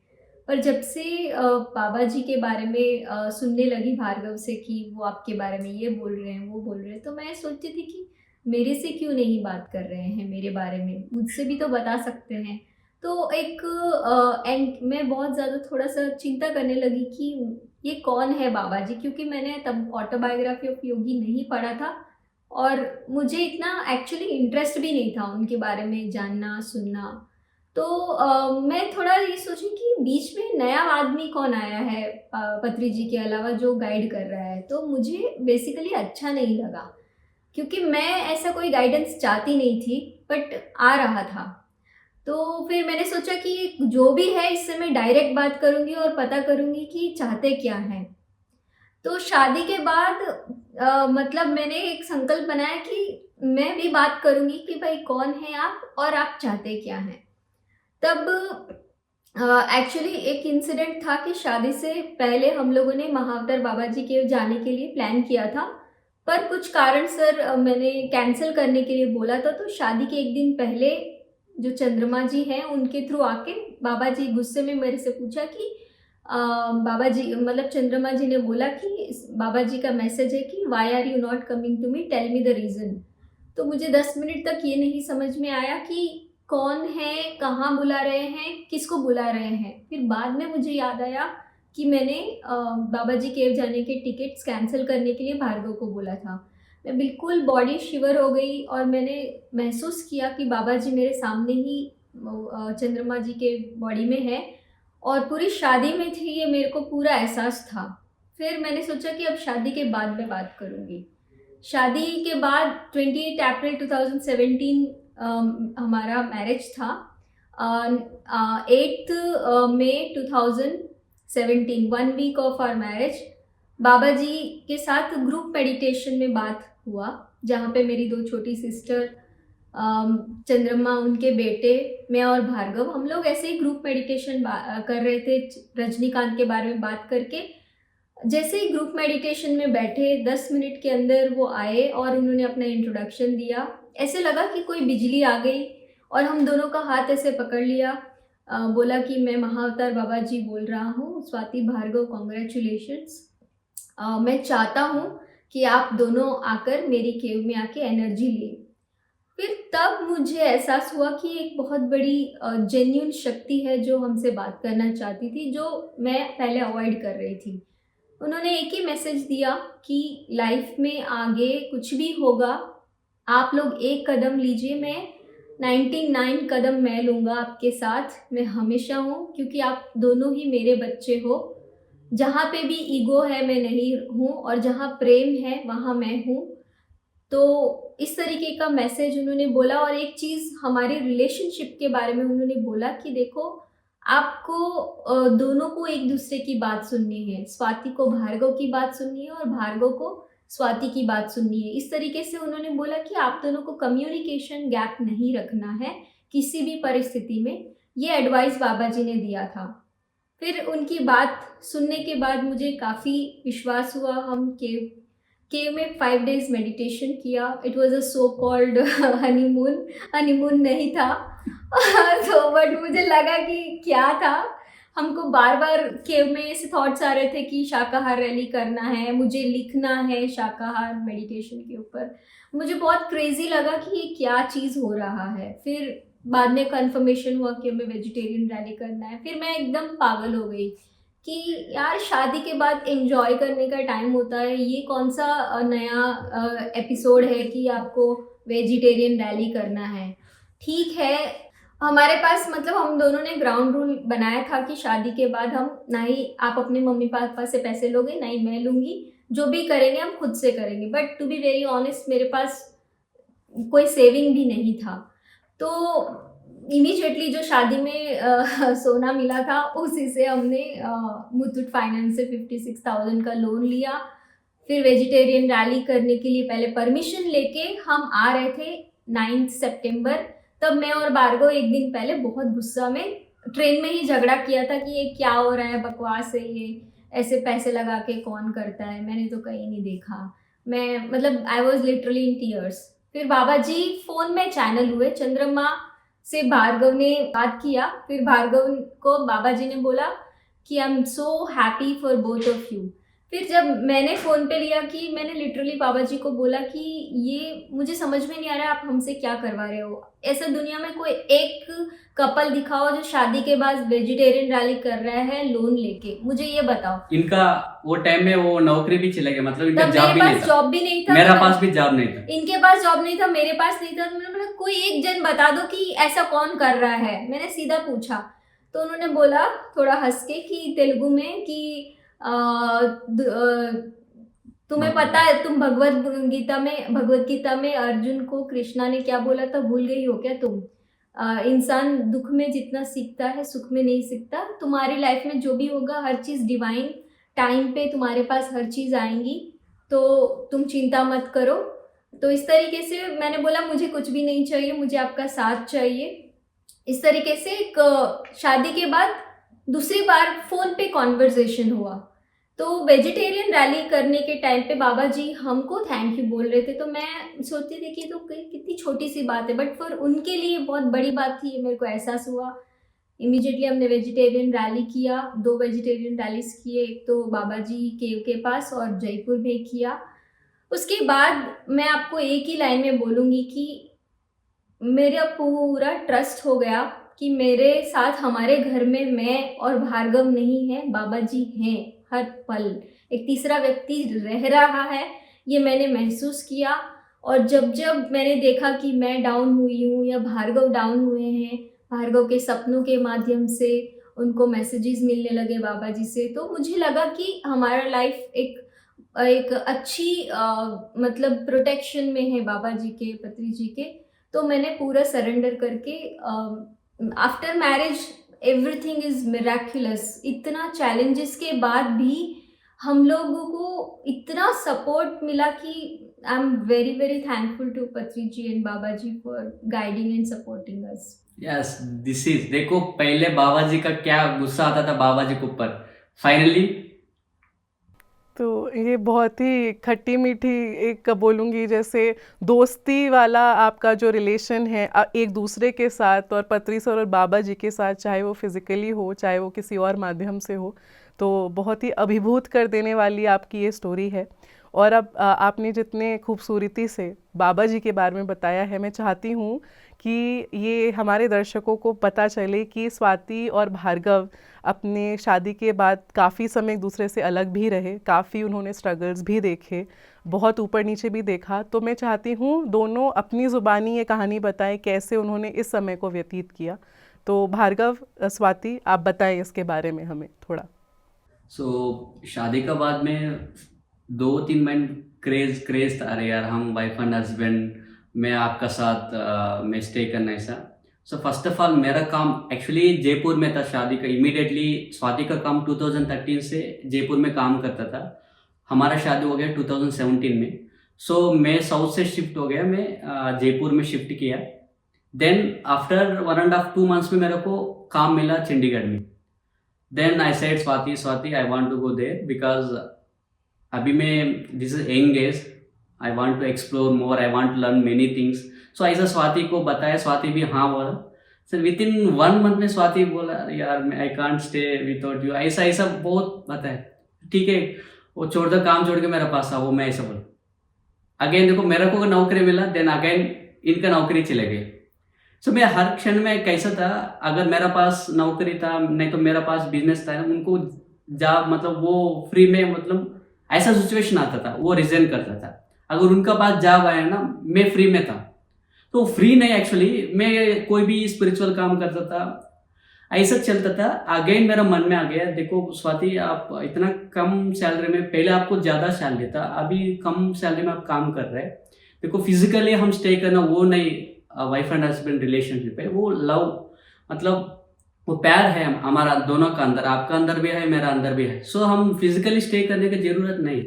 पर जब से बाबा जी के बारे में सुनने लगी भार्गव से कि वो आपके बारे में ये बोल रहे हैं वो बोल रहे हैं, तो मैं सोचती थी कि मेरे से क्यों नहीं बात कर रहे हैं, मेरे बारे में मुझसे भी तो बता सकते हैं। तो एक एंड मैं बहुत ज़्यादा थोड़ा सा चिंता करने लगी कि ये कौन है बाबा जी, क्योंकि मैंने तब ऑटोबायोग्राफी ऑफ योगी नहीं पढ़ा था और मुझे इतना एक्चुअली इंटरेस्ट भी नहीं था उनके बारे में जानना सुनना। तो मैं थोड़ा ये सोची कि बीच में नया आदमी कौन आया है पत्री जी के अलावा जो गाइड कर रहा है। तो मुझे बेसिकली अच्छा नहीं लगा, क्योंकि मैं ऐसा कोई गाइडेंस चाहती नहीं थी, बट आ रहा था। तो फिर मैंने सोचा कि जो भी है इससे मैं डायरेक्ट बात करूँगी और पता करूँगी कि चाहते क्या हैं। तो शादी के बाद मतलब मैंने एक संकल्प बनाया कि मैं भी बात करूँगी कि भाई कौन है आप और आप चाहते क्या हैं। तब एक्चुअली एक इंसिडेंट था कि शादी से पहले हम लोगों ने महावतार बाबा जी के जाने के लिए प्लान किया था, पर कुछ कारण सर मैंने कैंसिल करने के लिए बोला था। तो शादी के एक दिन पहले जो चंद्रमा जी हैं उनके थ्रू आके बाबा जी गुस्से में मेरे से पूछा कि बाबा जी मतलब चंद्रमा जी ने बोला कि बाबा जी का मैसेज है कि why are you not coming to me, tell me the reason. तो मुझे 10 मिनट तक ये नहीं समझ में आया कि कौन है, कहाँ बुला रहे हैं, किसको बुला रहे हैं। फिर बाद में मुझे याद आया कि मैंने बाबा जी केव जाने के टिकट्स कैंसिल करने के लिए भार्गव को बोला था। मैं बिल्कुल बॉडी शिवर हो गई और मैंने महसूस किया कि बाबा जी मेरे सामने ही चंद्रमा जी के बॉडी में है और पूरी शादी में थी, ये मेरे को पूरा एहसास था। फिर मैंने सोचा कि अब शादी के बाद मैं बात करूँगी। शादी के बाद 28 अप्रैल 2017 हमारा मैरिज था। 8 मई 2017 1 वीक ऑफ आवर मैरिज बाबा जी के साथ ग्रुप मेडिटेशन में बात हुआ, जहाँ पे मेरी 2 छोटी सिस्टर चंद्रमा, उनके बेटे, मैं और भार्गव, हम लोग ऐसे ही ग्रुप मेडिटेशन कर रहे थे रजनीकांत के बारे में बात करके। जैसे ही ग्रुप मेडिटेशन में बैठे 10 मिनट के अंदर वो आए और उन्होंने अपना इंट्रोडक्शन दिया। ऐसे लगा कि कोई बिजली आ गई और हम दोनों का हाथ ऐसे पकड़ लिया। बोला कि मैं महाअवतार बाबा जी बोल रहा हूँ, स्वाति भार्गव, कॉन्ग्रेचुलेशंस। मैं चाहता हूँ कि आप दोनों आकर मेरी केव में आके एनर्जी लें। फिर तब मुझे एहसास हुआ कि एक बहुत बड़ी जेन्युइन शक्ति है जो हमसे बात करना चाहती थी, जो मैं पहले अवॉइड कर रही थी। उन्होंने एक ही मैसेज दिया कि लाइफ में आगे कुछ भी होगा, आप लोग एक कदम लीजिए, मैं 99 कदम मैं लूँगा आपके साथ, मैं हमेशा हूँ, क्योंकि आप दोनों ही मेरे बच्चे हो। जहाँ पे भी ईगो है मैं नहीं हूँ, और जहाँ प्रेम है वहाँ मैं हूँ। तो इस तरीके का मैसेज उन्होंने बोला। और एक चीज़ हमारे रिलेशनशिप के बारे में उन्होंने बोला कि देखो, आपको दोनों को एक दूसरे की बात सुननी है, स्वाति को भार्गव की बात सुननी है और भार्गव को स्वाति की बात सुननी है। इस तरीके से उन्होंने बोला कि आप दोनों को कम्युनिकेशन गैप नहीं रखना है किसी भी परिस्थिति में। ये एडवाइस बाबा जी ने दिया था। फिर उनकी बात सुनने के बाद मुझे काफ़ी विश्वास हुआ। हम केव में 5 डेज मेडिटेशन किया। It was a so called honeymoon नहीं था तो बट मुझे लगा कि क्या था। हमको बार बार केव में ऐसे थॉट्स आ रहे थे कि शाकाहार रैली करना है, मुझे लिखना है शाकाहार मेडिटेशन के ऊपर। मुझे बहुत क्रेजी लगा कि ये क्या चीज़ हो रहा है। फिर बाद में कंफर्मेशन हुआ कि हमें वेजिटेरियन रैली करना है। फिर मैं एकदम पागल हो गई कि यार, शादी के बाद एंजॉय करने का टाइम होता है, ये कौन सा नया एपिसोड है कि आपको वेजिटेरियन रैली करना है। ठीक है, हमारे पास मतलब हम दोनों ने ग्राउंड रूल बनाया था कि शादी के बाद हम ना ही आप अपने मम्मी पापा से पैसे लोगे, ना ही मैं लूँगी, जो भी करेंगे हम खुद से करेंगे। But to be very honest, मेरे पास कोई सेविंग भी नहीं था। तो इमीडिएटली जो शादी में सोना मिला था उसी से हमने मुथूट फाइनेंस से 56,000 का लोन लिया। फिर वेजिटेरियन रैली करने के लिए पहले परमिशन लेके हम आ रहे थे 9 सितंबर। तब मैं और भार्गव एक दिन पहले बहुत गुस्सा में ट्रेन में ही झगड़ा किया था कि ये क्या हो रहा है, बकवास है ये, ऐसे पैसे लगा के कौन करता है, मैंने तो कहीं नहीं देखा। मैं मतलब I was literally in tears. फिर बाबा जी फ़ोन में चैनल हुए, चंद्रमा से भार्गव ने बात किया। फिर भार्गव को बाबा जी ने बोला कि I am so happy for both of you. फिर जब मैंने फ़ोन पे लिया कि मैंने लिटरली बाबा जी को बोला कि ये मुझे समझ में नहीं आ रहा है, आप हमसे क्या करवा रहे हो। ऐसा दुनिया में कोई एक कपल दिखाओ जो शादी के बाद वेजिटेरियन रैली कर रहा है लोन लेके, मुझे ये बताओ। इनका वो टाइम में वो नौकरी भी चले गया, मतलब इनका तब जॉब मेरे भी पास नहीं था, जॉब भी नहीं था, मेरा पास भी जॉब नहीं था, इनके पास जॉब नहीं था, मेरे पास नहीं था। तो मैंने बोला कोई एक जन बता दो कि ऐसा कौन कर रहा है, मैंने सीधा पूछा। तो उन्होंने बोला थोड़ा हंस के कि तेलुगु में कि तुम्हें पता है, तुम भगवत गीता में अर्जुन को कृष्णा ने क्या बोला था, भूल गई हो क्या तुम? इंसान दुख में जितना सीखता है सुख में नहीं सीखता। तुम्हारी लाइफ में जो भी होगा हर चीज़ डिवाइन टाइम पे तुम्हारे पास हर चीज़ आएंगी, तो तुम चिंता मत करो। तो इस तरीके से मैंने बोला मुझे कुछ भी नहीं चाहिए, मुझे आपका साथ चाहिए। इस तरीके से शादी के बाद दूसरी बार फ़ोन पे कॉन्वर्जेशन हुआ। तो वेजिटेरियन रैली करने के टाइम पे बाबा जी हमको थैंक यू बोल रहे थे। तो मैं सोचती थी कि तो कितनी छोटी सी बात है, बट फॉर उनके लिए बहुत बड़ी बात थी, ये मेरे को एहसास हुआ। इमीडिएटली हमने वेजिटेरियन रैली किया, 2 वेजिटेरियन रैलीज किए, एक तो बाबा जी केव के पास और जयपुर में किया। उसके बाद मैं आपको एक ही लाइन में बोलूँगी कि मेरा पूरा ट्रस्ट हो गया कि मेरे साथ हमारे घर में मैं और भार्गव नहीं है, बाबा जी हैं हर पल। एक तीसरा व्यक्ति रह रहा है, ये मैंने महसूस किया। और जब जब मैंने देखा कि मैं डाउन हुई हूँ या भार्गव डाउन हुए हैं, भार्गव के सपनों के माध्यम से उनको मैसेजेस मिलने लगे बाबा जी से, तो मुझे लगा कि हमारा लाइफ एक अच्छी मतलब प्रोटेक्शन में है बाबा जी के, पत्री जी के। तो मैंने पूरा सरेंडर करके after marriage everything is Miraculous. इतना चैलेंजेस के बाद भी हम लोगों को इतना सपोर्ट मिला कि I'm very very thankful to Patri ji and Baba ji for guiding and supporting us. Yes, this is, देखो पहले बाबा जी का क्या गुस्सा आता था बाबा जी के ऊपर, फाइनली तो ये बहुत ही खट्टी मीठी, एक बोलूँगी जैसे दोस्ती वाला आपका जो रिलेशन है एक दूसरे के साथ, और पत्री सर और बाबा जी के साथ, चाहे वो फिज़िकली हो चाहे वो किसी और माध्यम से हो, तो बहुत ही अभिभूत कर देने वाली आपकी ये स्टोरी है। और अब आपने जितने खूबसूरती से बाबा जी के बारे में बताया है, मैं चाहती हूँ कि ये हमारे दर्शकों को पता चले कि स्वाति और भार्गव अपने शादी के बाद काफ़ी समय एक दूसरे से अलग भी रहे, काफ़ी उन्होंने स्ट्रगल्स भी देखे, बहुत ऊपर नीचे भी देखा। तो मैं चाहती हूँ दोनों अपनी ज़ुबानी ये कहानी बताएं कैसे उन्होंने इस समय को व्यतीत किया। तो भार्गव, स्वाति, आप बताएं इसके बारे में हमें थोड़ा। शादी का बाद में 2-3 महीने क्रेज था, अरे यार हम वाइफ एंड हस्बैंड, मैं आपका साथ मैं स्टे करना ऐसा। सो फर्स्ट ऑफ ऑल मेरा काम एक्चुअली जयपुर में था शादी का, इमीडिएटली स्वाति का काम 2013 से जयपुर में काम करता था, हमारा शादी हो गया 2017 में। सो मैं साउथ से शिफ्ट हो गया, मैं जयपुर में शिफ्ट किया। देन आफ्टर 1.5-2 मंथ्स में मेरे को काम मिला चंडीगढ़ में। Then I said Swati I want to go there because अभी मैं this is young age, I want to explore more, I want to learn many things. So ऐसा स्वाति को बताया, स्वाति भी हाँ बोला। सर विद इन 1 मंथ में स्वाति बोला यार I can't stay without you, ऐसा बहुत बताया, ठीक है वो छोड़ दो, काम छोड़ के मेरे पास आओ, मैं ऐसा बोला। अगेन देखो मेरे को नौकरी मिला, देन अगेन इनका नौकरी चले गए। सो मैं हर क्षण में कैसा था, अगर मेरा पास नौकरी था नहीं तो मेरा पास बिजनेस था, उनको जॉब मतलब वो फ्री में, मतलब ऐसा सिचुएशन आता था वो रिजाइन करता था। अगर उनका पास जॉब आया ना, मैं फ्री में था, तो फ्री नहीं एक्चुअली मैं कोई भी स्पिरिचुअल काम करता था, ऐसा चलता था। अगेन मेरा मन में आ गया, देखो स्वाति आप इतना कम सैलरी में, पहले आपको ज़्यादा सैलरी था, अभी कम सैलरी में आप काम कर रहे हैं। देखो फिजिकली हम स्टे करना वो नहीं, वाइफ एंड हस्बैंड रिलेशनशिप है, वो लव मतलब वो प्यार है हमारा दोनों का अंदर, आपका अंदर भी है मेरा अंदर भी है। सो हम फिजिकली स्टे करने की जरूरत नहीं।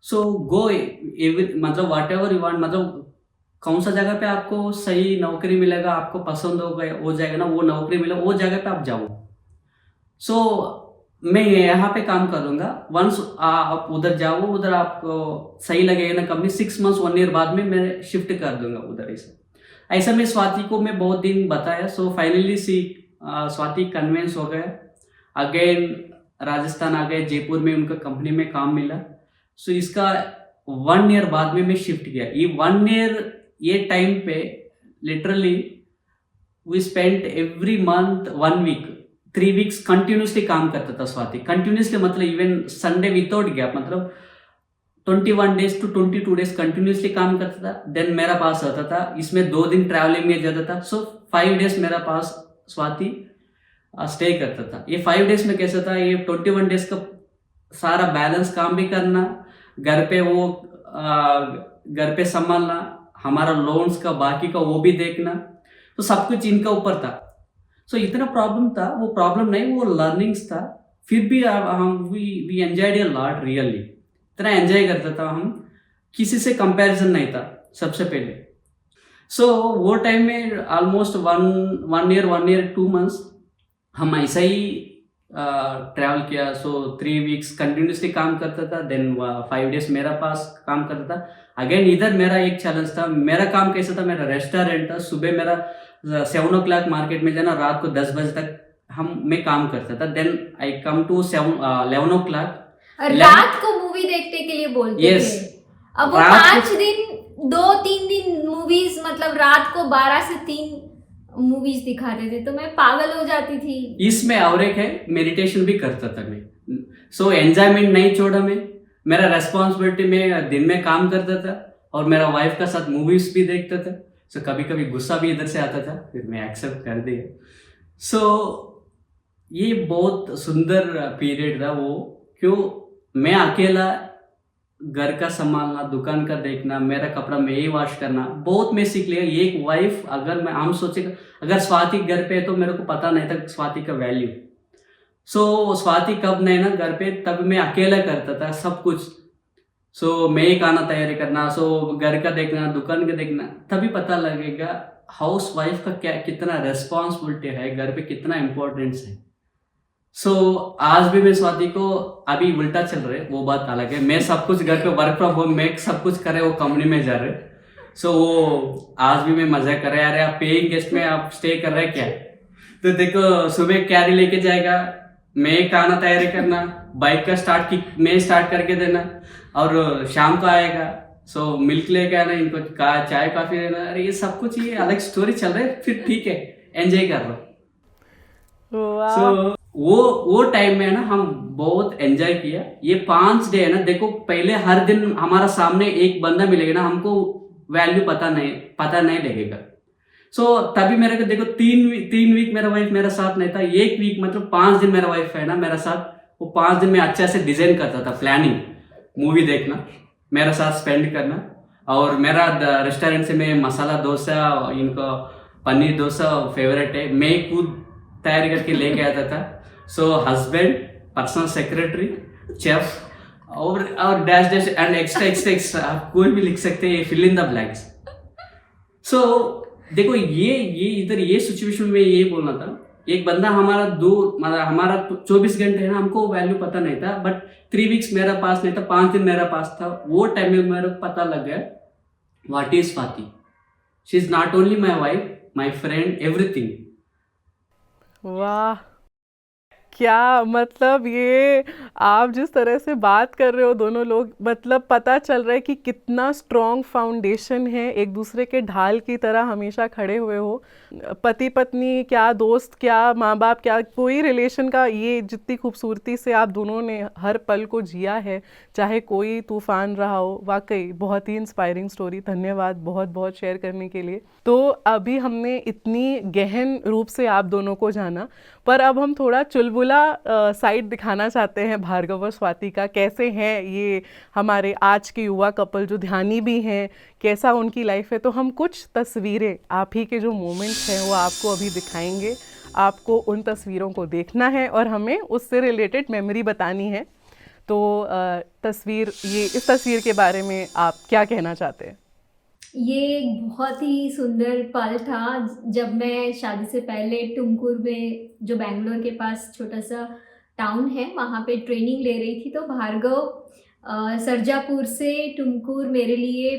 सो गो मतलब वाट एवर यू वांट, मतलब कौन सा जगह पे आपको सही नौकरी मिलेगा, आपको पसंद हो जाएगा ना, वो नौकरी मिले वो जगह पे आप जाओ। सो मैं यहाँ पे काम करूँगा, वंस आप उधर जाओ, उधर आपको सही लगेगा ना कंपनी, 6 मंथ्स 1 ईयर बाद में मैं शिफ्ट कर दूंगा उधर। ऐसा मैं स्वाति को मैं बहुत दिन बताया। सो फाइनली स्वाति कन्विंस हो गया, अगेन राजस्थान आ गए, जयपुर में उनका कंपनी में काम मिला। सो इसका 1 ईयर बाद में मैं शिफ्ट किया। ये 1 ईयर ये टाइम पे literally we spent every month 1 week 3 weeks continuously काम करता था स्वाति, कंटिन्यूसली मतलब इवन संडे विदाउट गैप, मतलब 21 डेज to 22 डेज कंटिन्यूसली काम करता था। देन मेरा पास आता था, इसमें 2 दिन ट्रैवलिंग में जाता था। सो 5 डेज मेरा पास स्वाति स्टे करता था। ये 5 डेज में कैसा था, ये 21 डेज का सारा बैलेंस काम भी करना, घर पे संभालना, हमारा लोन्स का बाकी का वो भी देखना, तो सब कुछ इनका ऊपर था। सो इतना प्रॉब्लम था, वो प्रॉब्लम नहीं, वो लर्निंग्स था। फिर भी हम we enjoyed a lot, really इतना एंजॉय करता था हम, किसी से कंपैरिजन नहीं था सबसे पहले। सो वो टाइम में ऑलमोस्ट 1 ईयर 2 मंथ्स हम ऐसा ही ट्रैवल किया। सो 3 वीक्स कंटिन्यूसली काम करता था, देन 5 डेज मेरा पास काम करता था। अगेन इधर मेरा एक चैलेंज था, मेरा काम कैसा था, मेरा रेस्टोरेंट था, सुबह मेरा 7 o'clock मार्केट में जाना, रात को 10 बजे तक मैं काम करता था। Then I come to 11 o'clock, रात को मूवी देखने के लिए बोलते Yes. थे। अब वो 5 दिन 2-3 दिन मूवीज, मतलब रात को 12 से 3 मूवीज दिखाते थे, तो मैं पागल हो जाती थी। इसमें और एक है, मेडिटेशन भी करता था मैं। सो एंजॉयमेंट नहीं छोड़ा मैं, मेरा रेस्पॉन्सिबिलिटी में दिन में काम करता था और मेरा वाइफ का साथ मूवीज भी देखता था। सो कभी कभी गुस्सा भी इधर से आता था, फिर मैं एक्सेप्ट कर दिया। सो ये बहुत सुंदर पीरियड था वो, क्यों मैं अकेला घर का संभालना, दुकान का देखना, मेरा कपड़ा मैं ही वॉश करना, बहुत मैं सीख लिया। एक वाइफ, अगर मैं हम सोचे अगर स्वाति घर पे है तो मेरे को पता नहीं था स्वाति का वैल्यू। सो स्वाति कब नहीं ना घर पे, तब मैं अकेला करता था सब कुछ। सो मैं ही खाना तैयारी करना, सो घर का देखना, दुकान का देखना, तभी पता लगेगा हाउस वाइफ का क्या कितना रेस्पॉन्सिबिलिटी है, घर पे कितना इम्पोर्टेंस है। सो आज भी मैं स्वाति को अभी उल्टा चल रहे, वो बात अलग है। मैं सब कुछ घर पे वर्क फ्रॉम होम मैं सब कुछ करे, वो कंपनी में जा रहे। सो वो आज भी मैं मजा कर रहे, अरे आप पेइंग गेस्ट में आप स्टे कर रहे क्या? तो देखो सुबह कैरी लेके जाएगा, मैं खाना तैयारी करना, बाइक का स्टार्ट की मैं स्टार्ट करके देना, और शाम को आएगा सो मिल्क लेके आना, इनको चाय कॉफी देना। अरे ये सब कुछ ये अलग स्टोरी चल रहा है, फिर ठीक है एंजॉय कर रहा हूँ। वाह। सो वो टाइम में ना हम बहुत एंजॉय किया। ये 5 डे है ना, देखो पहले हर दिन हमारा सामने एक बंदा मिलेगा ना, हमको वैल्यू पता नहीं लगेगा। सो तभी मेरे को देखो 3 वीक मेरा वाइफ मेरा साथ नहीं था, 1 वीक मतलब 5 दिन मेरा वाइफ है ना मेरा साथ। वो 5 दिन में अच्छे से डिजाइन करता था, प्लानिंग, मूवी देखना, मेरा साथ स्पेंड करना, और मेरा रेस्टोरेंट से मैं मसाला डोसा, इनका पनीर डोसा फेवरेट है, मैं खुद तैयारी करके लेके आता था। सो हस्बैंड, पर्सनल सेक्रेटरी, शेफ, और डैश डैश एंड एक्स्ट्रा आप कोई भी लिख सकते हैं, फिल इन द ब्लैंक्स। सो देखो ये इधर ये सिचुएशन में ये बोलना था, एक बंदा हमारा दूर, मतलब हमारा 24 घंटे है ना, हमको वैल्यू पता नहीं था, बट 3 वीक्स मेरा पास नहीं था, 5 दिन मेरा पास था। वो टाइम में मेरे को पता लग गया what is Swati. She is not only my wife, my friend, everything. वाह, क्या मतलब ये आप जिस तरह से बात कर रहे हो दोनों लोग, मतलब पता चल रहा है कि कितना स्ट्रॉन्ग फाउंडेशन है, एक दूसरे के ढाल की तरह हमेशा खड़े हुए हो। पति पत्नी क्या, दोस्त क्या, माँ बाप क्या, कोई रिलेशन का ये जितनी खूबसूरती से आप दोनों ने हर पल को जिया है, चाहे कोई तूफान रहा हो। वाकई बहुत ही इंस्पायरिंग स्टोरी। धन्यवाद बहुत बहुत शेयर करने के लिए। तो अभी हमने इतनी गहन रूप से आप दोनों को जाना, पर अब हम थोड़ा चुलबुला साइड दिखाना चाहते हैं भार्गव और स्वाति का। कैसे हैं ये हमारे आज के युवा कपल जो ध्यानी भी हैं, कैसा उनकी लाइफ है। तो हम कुछ तस्वीरें, आप ही के जो मोमेंट्स हैं वो आपको अभी दिखाएंगे। आपको उन तस्वीरों को देखना है और हमें उससे रिलेटेड मेमोरी बतानी है। तो इस तस्वीर के बारे में आप क्या कहना चाहते हैं? ये एक बहुत ही सुंदर पल था जब मैं शादी से पहले टुमकुर में, जो बैंगलोर के पास छोटा सा टाउन है, वहाँ पे ट्रेनिंग ले रही थी। तो भार्गव सरजापुर से टुमकुर मेरे लिए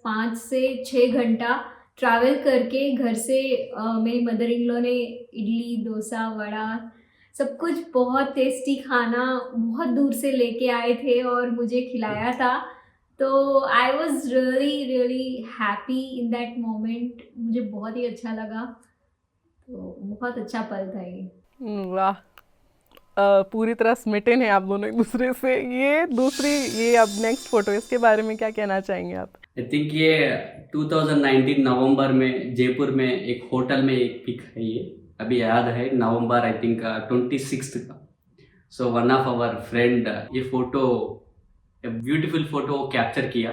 5 से 6 घंटा ट्रैवल करके घर से मेरी मदर इन लॉ ने इडली, डोसा, वड़ा, सब कुछ बहुत टेस्टी खाना बहुत दूर से लेके आए थे और मुझे खिलाया था। तो I was really happy in that moment. मुझे बहुत ही अच्छा लगा, तो बहुत अच्छा पल था ये। वाह, पूरी तरह स्मिटन है आप दोनों एक दूसरे से। ये अब नेक्स्ट फोटो, इसके बारे में क्या कहना चाहेंगे आप? आई थिंक ये 2019 नवंबर में जयपुर में एक होटल में एक पिक है, ये अभी याद है, नवंबर आई थिंक 26 का। So one of our friend ये फोटो, ब्यूटीफुल फोटो कैप्चर किया।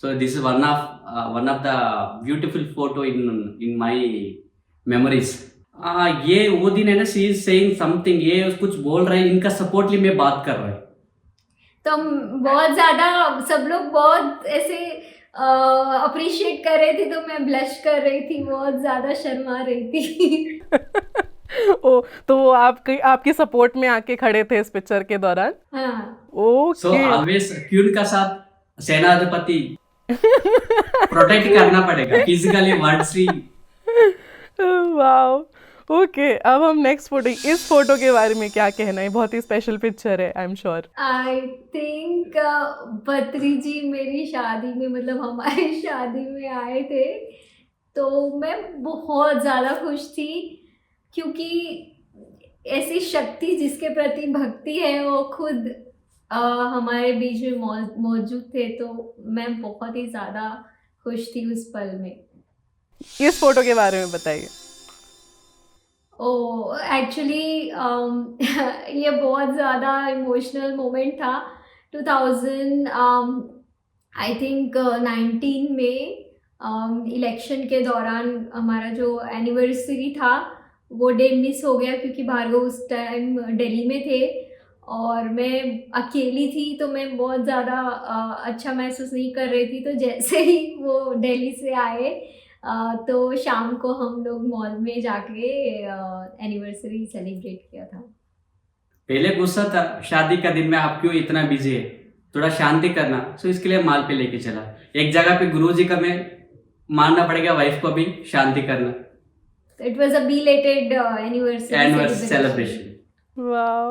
So this is one of the beautiful photo in my memories. ये वो दिन है ना, शी इज सेइंग समथिंग, ये कुछ बोल रहे हैं, इनका सपोर्ट लिए मैं बात कर रहा हूँ। तो बहुत ज़्यादा सब लोग बहुत ऐसे अप्रिशिएट कर रहे थे, तो मैं ब्लश कर रही थी, बहुत ज़्यादा शर्मा रही थी। ओ, तो वो आपकी सपोर्ट में आके खड़े थे इस पिक्चर के दौरान? हाँ। ओके। सो ऑलवेज क्यून का साथ सेनाधिपति प्रोटेक्ट करना पड़ेगा फिजिकली, वर्ड्सली। वाओ। ओके, अब हम नेक्स्ट फोटो, इस फोटो के बारे में क्या कहना है? बहुत ही स्पेशल पिक्चर है, I am sure. I think Batri ji मेरी शादी में, मतलब हमारी शादी में आए थे, तो मैं बहुत ज़्यादा खुश थी, क्योंकि ऐसी शक्ति जिसके प्रति भक्ति है वो खुद हमारे बीच में मौजूद थे। तो मैं बहुत ही ज़्यादा खुश थी उस पल में। इस फोटो के बारे में बताइए। एक्चुअली ये बहुत ज़्यादा इमोशनल मोमेंट था। 2000 आई थिंक 19 में इलेक्शन के दौरान हमारा जो एनिवर्सरी था वो डे मिस हो गया, क्योंकि भार्गव उस टाइम दिल्ली में थे और मैं अकेली थी तो मैं बहुत ज़्यादा अच्छा महसूस नहीं कर रही थी। तो जैसे ही वो दिल्ली से आए तो शाम को हम लोग मॉल में जाके एनिवर्सरी सेलिब्रेट किया था। पहले गुस्सा था, शादी का दिन में आप क्यों इतना बिजी है, थोड़ा शांति करना, सो इसके लिए माल पे लेके चला। एक जगह पे गुरुजी का मैं मानना पड़ेगा, वाइफ को भी शांति करना। It was a belated anniversary anniversary celebration. वाह,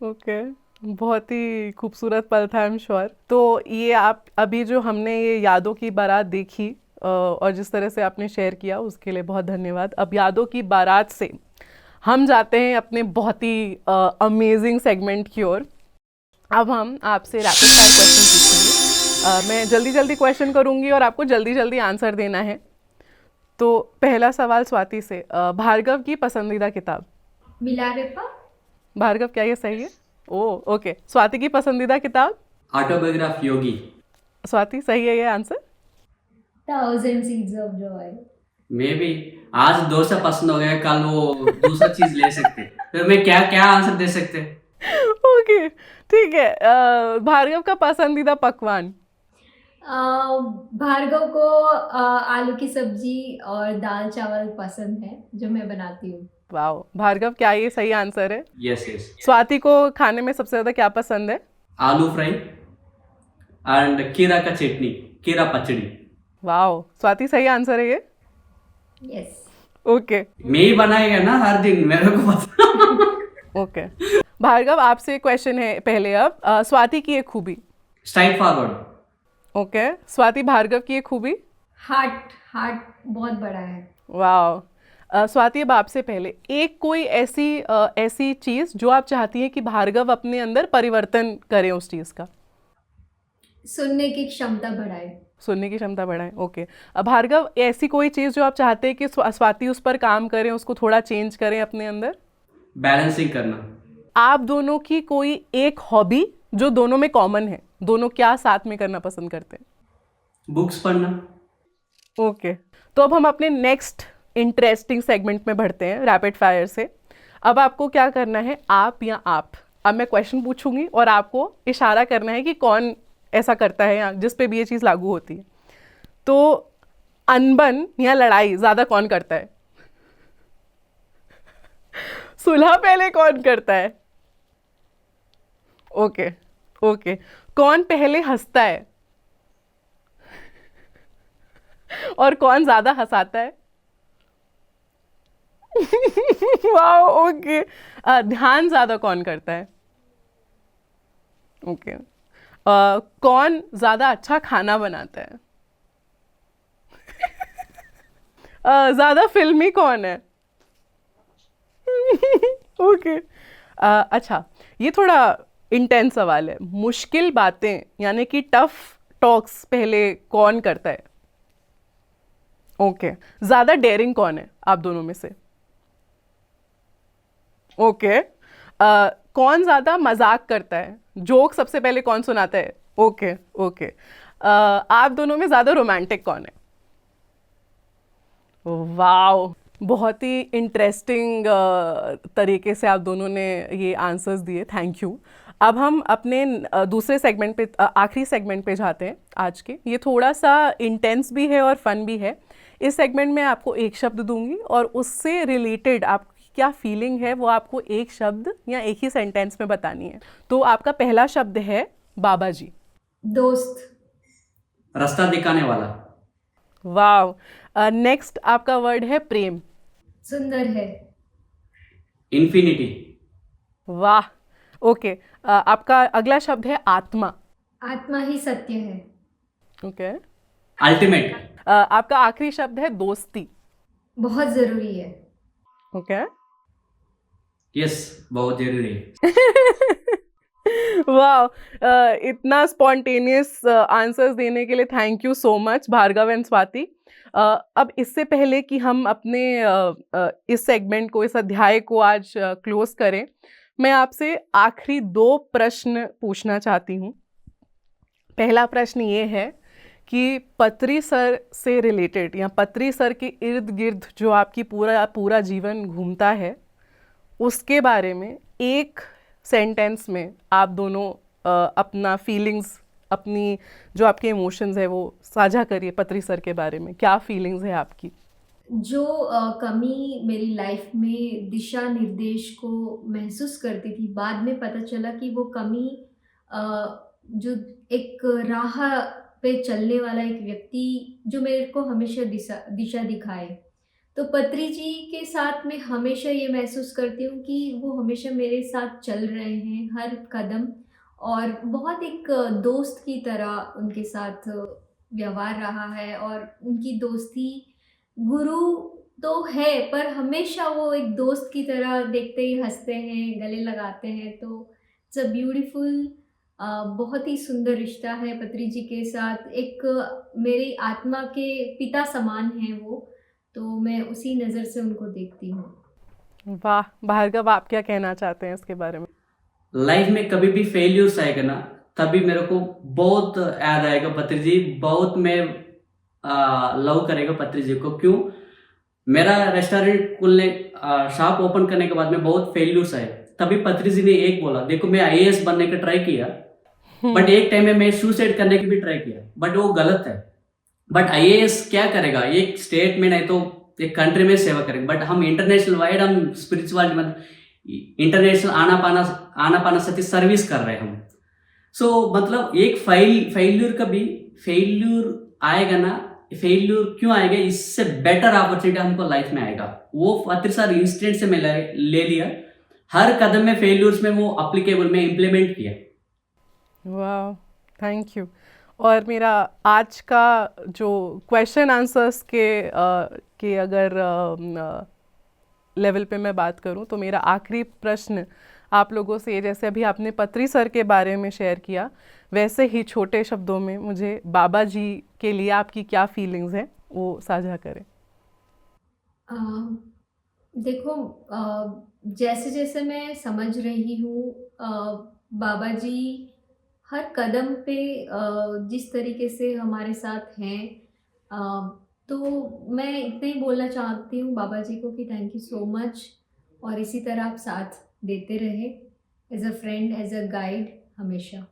ओके, बहुत ही खूबसूरत पल था, आई एम श्योर। तो ये आप अभी जो हमने ये यादों की बारात देखी और जिस तरह से आपने शेयर किया उसके लिए बहुत धन्यवाद। अब यादों की बारात से हम जाते हैं अपने बहुत ही अमेजिंग सेगमेंट की ओर। अब हम आपसे रैपिड फायर क्वेश्चन पूछेंगे। मैं जल्दी जल्दी क्वेश्चन करूंगी और आपको जल्दी जल्दी आंसर देना है। तो पहला सवाल स्वाति से, भार्गव की पसंदीदा किताब। मिलारेपा। भार्गव, क्या ये सही है? ओह, ओके। स्वाति की पसंदीदा किताब। ऑटोबायोग्राफ योगी। स्वाति, सही है ये answer? Thousand seeds of Joy. May be आज 200 पसंद हो गया, कल वो दूसरा चीज ले सकते, फिर मैं क्या क्या आंसर दे सकते। ओके, ठीक है। भार्गव का पसंदीदा पकवान। भार्गव को आलू की सब्जी और दाल चावल पसंद है जो मैं बनाती हूँ। वाओ, भार्गव, क्या ये सही आंसर है? Yes yes. स्वाति को खाने में सबसे ज्यादा क्या पसंद है? आलू फ्राई एंड कीरा का चटनी, कीरा पचड़ी। वाओ, स्वाति, सही आंसर है ये? यस। ओके, मैं ही बनाएगा ना हर दिन, मेरे को पता। ओके। भार्गव, आपसे क्वेश्चन है पहले। अब स्वाति की एक खूबी। Straight forward. Okay, Swati, Bhargav की एक खूबी। हार्ट बहुत बड़ा है। वाओ। स्वाति, अब आपसे पहले एक कोई ऐसी चीज जो आप चाहती हैं कि भार्गव अपने अंदर परिवर्तन करें उस चीज का। सुनने की क्षमता बढ़ाए। सुनने की क्षमता बढ़ाएं, ओके। अब भार्गव, ऐसी कोई चीज जो आप चाहते हैं कि स्वाति उस पर काम करें, उसको थोड़ा चेंज करें अपने अंदर। बैलेंसिंग करना। आप दोनों की कोई एक हॉबी जो दोनों में कॉमन है, दोनों क्या साथ में करना पसंद करते हैं? बुक्स पढ़ना। ओके, तो अब हम अपने नेक्स्ट इंटरेस्टिंग सेगमेंट में बढ़ते हैं, रैपिड फायर से। अब आपको क्या करना है, आप या आप। अब मैं क्वेश्चन पूछूंगी और आपको इशारा करना है कि कौन ऐसा करता है या जिस पे भी ये चीज़ लागू होती है। तो अनबन या लड़ाई ज़्यादा कौन करता है? सुलह पहले कौन करता है? Okay, okay. कौन पहले हंसता है और कौन ज़्यादा हंसाता है? वाह, ओके। ध्यान ज़्यादा कौन करता है? ओके। कौन ज़्यादा अच्छा खाना बनाता है? ज़्यादा फिल्मी कौन है? ओके। अच्छा, ये थोड़ा इंटेंस सवाल है। मुश्किल बातें यानी कि टफ टॉक्स पहले कौन करता है? ओके। ज़्यादा डेयरिंग कौन है आप दोनों में से? ओके। कौन ज़्यादा मजाक करता है? जोक सबसे पहले कौन सुनाता है? Okay, okay. आप दोनों में ज़्यादा रोमांटिक कौन है? वाओ, बहुत ही इंटरेस्टिंग तरीके से आप दोनों ने ये आंसर्स दिए, थैंक यू। अब हम अपने दूसरे सेगमेंट पे, आखिरी सेगमेंट पे जाते हैं आज के। ये थोड़ा सा इंटेंस भी है और फन भी है। इस सेगमेंट में आपको एक शब्द दूंगी और उससे रिलेटेड आपकी क्या फीलिंग है वो आपको एक शब्द या एक ही सेंटेंस में बतानी है। तो आपका पहला शब्द है बाबा जी। दोस्त। रास्ता दिखाने वाला। वाव। नेक्स्ट आपका वर्ड है प्रेम। सुंदर है। इन्फिनिटी। वाह, ओके। आपका अगला शब्द है आत्मा। आत्मा ही सत्य है। ओके। अल्टीमेट। आपका आखिरी शब्द है दोस्ती। बहुत जरूरी है। ओके। यस, बहुत जरूरी है। वाह, इतना स्पॉन्टेनियस आंसर्स देने के लिए thank you so much Bhargav and Swati. अब इससे पहले कि हम अपने इस सेगमेंट को, इस अध्याय को आज क्लोज करें, मैं आपसे आखिरी 2 प्रश्न पूछना चाहती हूँ। पहला प्रश्न ये है कि पत्री सर से रिलेटेड या पत्री सर के इर्द गिर्द जो आपकी पूरा जीवन घूमता है, उसके बारे में एक सेंटेंस में आप दोनों अपना फीलिंग्स, अपनी जो आपके इमोशंस है वो साझा करिए पत्री सर के बारे में। क्या फीलिंग्स है आपकी? जो कमी मेरी लाइफ में दिशा निर्देश को महसूस करती थी, बाद में पता चला कि वो कमी जो एक राह पे चलने वाला एक व्यक्ति जो मेरे को हमेशा दिशा दिखाए। तो पत्री जी के साथ मैं हमेशा ये महसूस करती हूँ कि वो हमेशा मेरे साथ चल रहे हैं हर कदम, और बहुत एक दोस्त की तरह उनके साथ व्यवहार रहा है। और उनकी दोस्ती गुरु तो है, पर हमेशा वो एक दोस्त की तरह देखते ही हंसते हैं, गले लगाते हैं। तो इट्स अ ब्यूटीफुल, बहुत ही सुंदर रिश्ता है पत्री जी के साथ। एक मेरी आत्मा के पिता समान हैं वो, तो मैं उसी नज़र से उनको देखती हूँ। वाह भार्गव, आप क्या कहना चाहते हैं इसके बारे में? लाइफ में कभी भी फेल्यूर्स आएगा ना, तभी मेरे को बहुत याद आएगा पत्री जी। बहुत मैं लव करेगा पत्री जी को। क्यों? मेरा रेस्टोरेंट खुलने शॉप ओपन करने के बाद में बहुत फेल्यूर्स आए, तभी पत्री जी ने एक बोला, देखो मैं आईएएस बनने का ट्राई किया, बट एक टाइम में मैं सुसाइड करने की भी ट्राई किया, बट वो गलत है। बट आईएएस क्या करेगा? एक स्टेट में नहीं तो एक कंट्री में सेवा करेंगे, बट हम इंटरनेशनल वाइड हम स्पिरिचुअलिटी मतलब इंटरनेशनल आना पाना सती सर्विस कर रहे हैं हम। सो मतलब एक फेल्यूर का भी फेल्यूर आएगा ना, फेल्यूर क्यों आएगा? इससे बेटर अपॉर्चुनिटी हमको लाइफ में आएगा। वो पत्री सर इंस्टेंट से मैं ले लिया, हर कदम में फेल्यूर्स में वो अप्लीकेबल में इम्प्लीमेंट किया। वाह, थैंक यू। और मेरा आज का जो क्वेश्चन आंसर्स के अगर लेवल पे मैं बात करूं, तो मेरा आखिरी प्रश्न आप लोगों से, जैसे अभी आपने पत्री सर के बारे में शेयर किया, वैसे ही छोटे शब्दों में मुझे बाबा जी के लिए आपकी क्या फीलिंग्स हैं वो साझा करें। देखो, जैसे जैसे मैं समझ रही हूँ, बाबा जी हर कदम पे जिस तरीके से हमारे साथ हैं, तो मैं इतना ही बोलना चाहती हूँ बाबा जी को कि थैंक यू सो मच, और इसी तरह आप साथ देते रहे as a friend, as a guide हमेशा।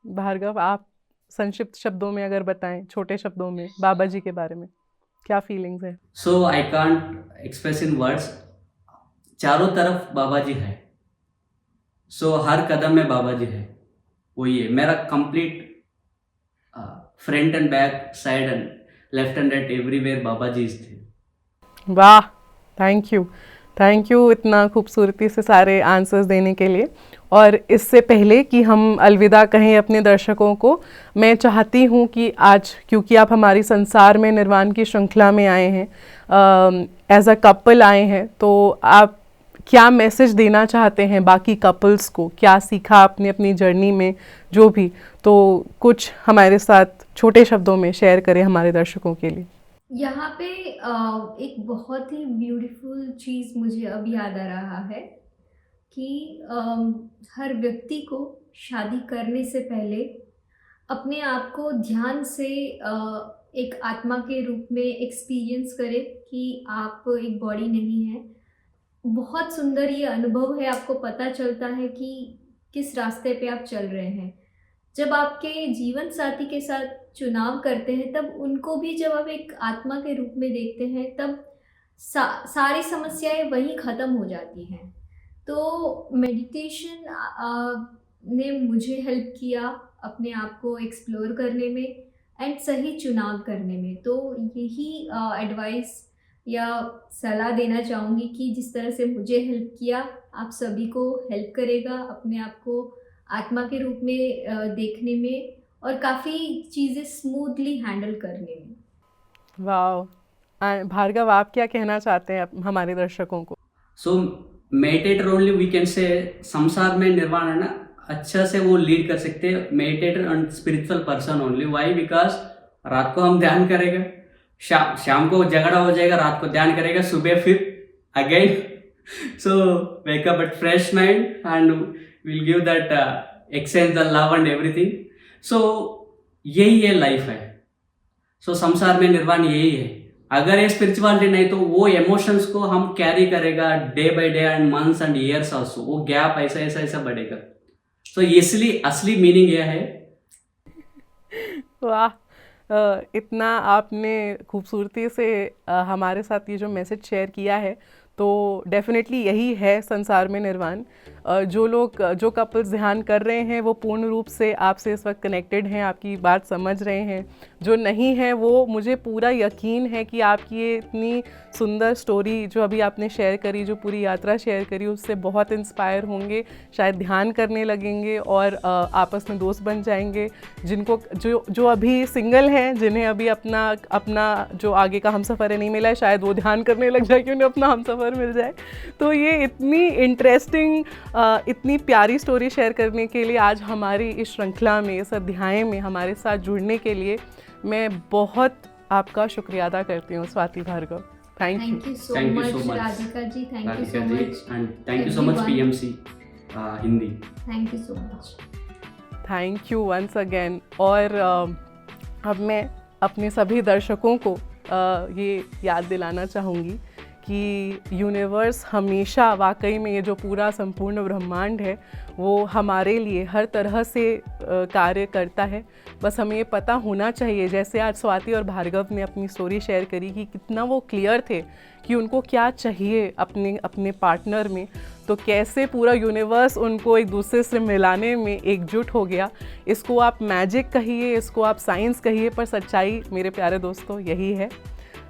भार्गव, आप संक्षिप्त शब्दों में अगर बताएं, छोटे शब्दों में, बाबा जी के बारे में क्या फीलिंग्स है? So I can't express in words. चारों तरफ बाबा जी है, सो हर कदम में बाबा जी है। वही है मेरा complete front and back, side and left and right, everywhere Baba ji थे। वाह, थैंक यू इतना खूबसूरती से सारे आंसर्स देने के लिए। और इससे पहले कि हम अलविदा कहें अपने दर्शकों को, मैं चाहती हूँ कि आज, क्योंकि आप हमारी संसार में निर्वाण की श्रृंखला में आए हैं, एज अ कपल आए हैं, तो आप क्या मैसेज देना चाहते हैं बाकी कपल्स को? क्या सीखा आपने अपनी जर्नी में, जो भी, तो कुछ हमारे साथ छोटे शब्दों में शेयर करें हमारे दर्शकों के लिए। यहाँ पे एक बहुत ही ब्यूटीफुल चीज़ मुझे अब याद आ रहा है कि हर व्यक्ति को शादी करने से पहले अपने आप को ध्यान से एक आत्मा के रूप में एक्सपीरियंस करे कि आप एक बॉडी नहीं है। बहुत सुंदर ये अनुभव है, आपको पता चलता है कि किस रास्ते पे आप चल रहे हैं। जब आपके जीवन साथी के साथ चुनाव करते हैं, तब उनको भी जब आप एक आत्मा के रूप में देखते हैं, तब सारी समस्याएं वहीं ख़त्म हो जाती हैं। तो मेडिटेशन ने मुझे हेल्प किया अपने आप को एक्सप्लोर करने में एंड सही चुनाव करने में। तो यही एडवाइस या सलाह देना चाहूँगी कि जिस तरह से मुझे हेल्प किया, आप सभी को हेल्प करेगा अपने आप को आत्मा के रूप में देखने में और काफ़ी चीज़ें स्मूथली हैंडल करने में। वाह, भार्गव, आप क्या कहना चाहते हैं हमारे दर्शकों को? So meditator only we can say, संसार में निर्वाण है ना, अच्छा से वो लीड कर सकते हैं meditator and spiritual person only. Why? Because रात को हम ध्यान करेगा, शाम को झगड़ा हो जाएगा, रात को ध्यान करेगा, सुबह फिर again so wake up at fresh mind and will give that exchange the love and everything. So यही है लाइफ है। सो संसार में निर्वाण यही है। अगर ये स्पिरिचुअलिटी नहीं तो वो इमोशंस को हम कैरी करेगा day by day and months and years also, वो गैप ऐसा ऐसा ऐसा बढ़ेगा। तो इसलिए असली मीनिंग यह है। वाह, इतना आपने खूबसूरती से हमारे साथ ये जो मैसेज शेयर किया है, तो डेफिनेटली यही है संसार में निर्वाण। जो कपल्स ध्यान कर रहे हैं वो पूर्ण रूप से आपसे इस वक्त कनेक्टेड हैं, आपकी बात समझ रहे हैं। जो नहीं है वो, मुझे पूरा यकीन है कि आपकी ये इतनी सुंदर स्टोरी जो अभी आपने शेयर करी, जो पूरी यात्रा शेयर करी, उससे बहुत इंस्पायर होंगे, शायद ध्यान करने लगेंगे और आपस में दोस्त बन जाएंगे। जिनको जो अभी सिंगल हैं, जिन्हें अभी अपना जो आगे का हमसफ़र है नहीं मिला है, शायद वो ध्यान करने लग जाए कि उन्हें अपना हमसफ़र मिल जाए। तो ये इतनी इंटरेस्टिंग, इतनी प्यारी स्टोरी शेयर करने के लिए आज हमारी इस श्रृंखला में, इस अध्याय में हमारे साथ जुड़ने के लिए मैं बहुत आपका शुक्रिया अदा करती हूँ Swati Bhargav. Thank you. Thank you so Thank you much so much, Radhika ji, thank you Radhika so ji, much, and thank you so much everyone. PMC Hindi. Thank you so much. Thank you once again. और अब मैं अपने सभी दर्शकों को ये याद दिलाना चाहूँगी कि यूनिवर्स हमेशा, वाकई में ये जो पूरा संपूर्ण ब्रह्मांड है वो हमारे लिए हर तरह से कार्य करता है। बस हमें ये पता होना चाहिए, जैसे आज स्वाति और भार्गव ने अपनी स्टोरी शेयर करी कि कितना वो क्लियर थे कि उनको क्या चाहिए अपने पार्टनर में, तो कैसे पूरा यूनिवर्स उनको एक दूसरे से मिलाने में एकजुट हो गया। इसको आप मैजिक कहिए, इसको आप साइंस कहिए, पर सच्चाई मेरे प्यारे दोस्तों यही है।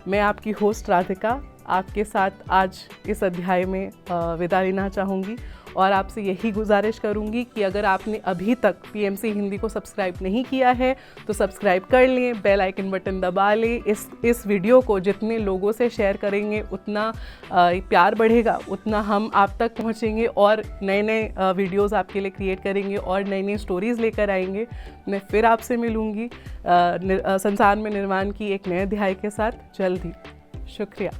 मैं आपकी होस्ट राधिका आपके साथ आज इस अध्याय में विदा लेना चाहूँगी और आपसे यही गुजारिश करूँगी कि अगर आपने अभी तक PMC हिंदी को सब्सक्राइब नहीं किया है तो सब्सक्राइब कर लें, बेल आइकन बटन दबा लें। इस वीडियो को जितने लोगों से शेयर करेंगे उतना प्यार बढ़ेगा, उतना हम आप तक पहुँचेंगे और नए नए वीडियोज़ आपके लिए क्रिएट करेंगे और नई नई स्टोरीज़ लेकर आएंगे। मैं फिर आपसे मिलूँगी संसार में निर्वाण की एक नए अध्याय के साथ जल्द ही। शुक्रिया।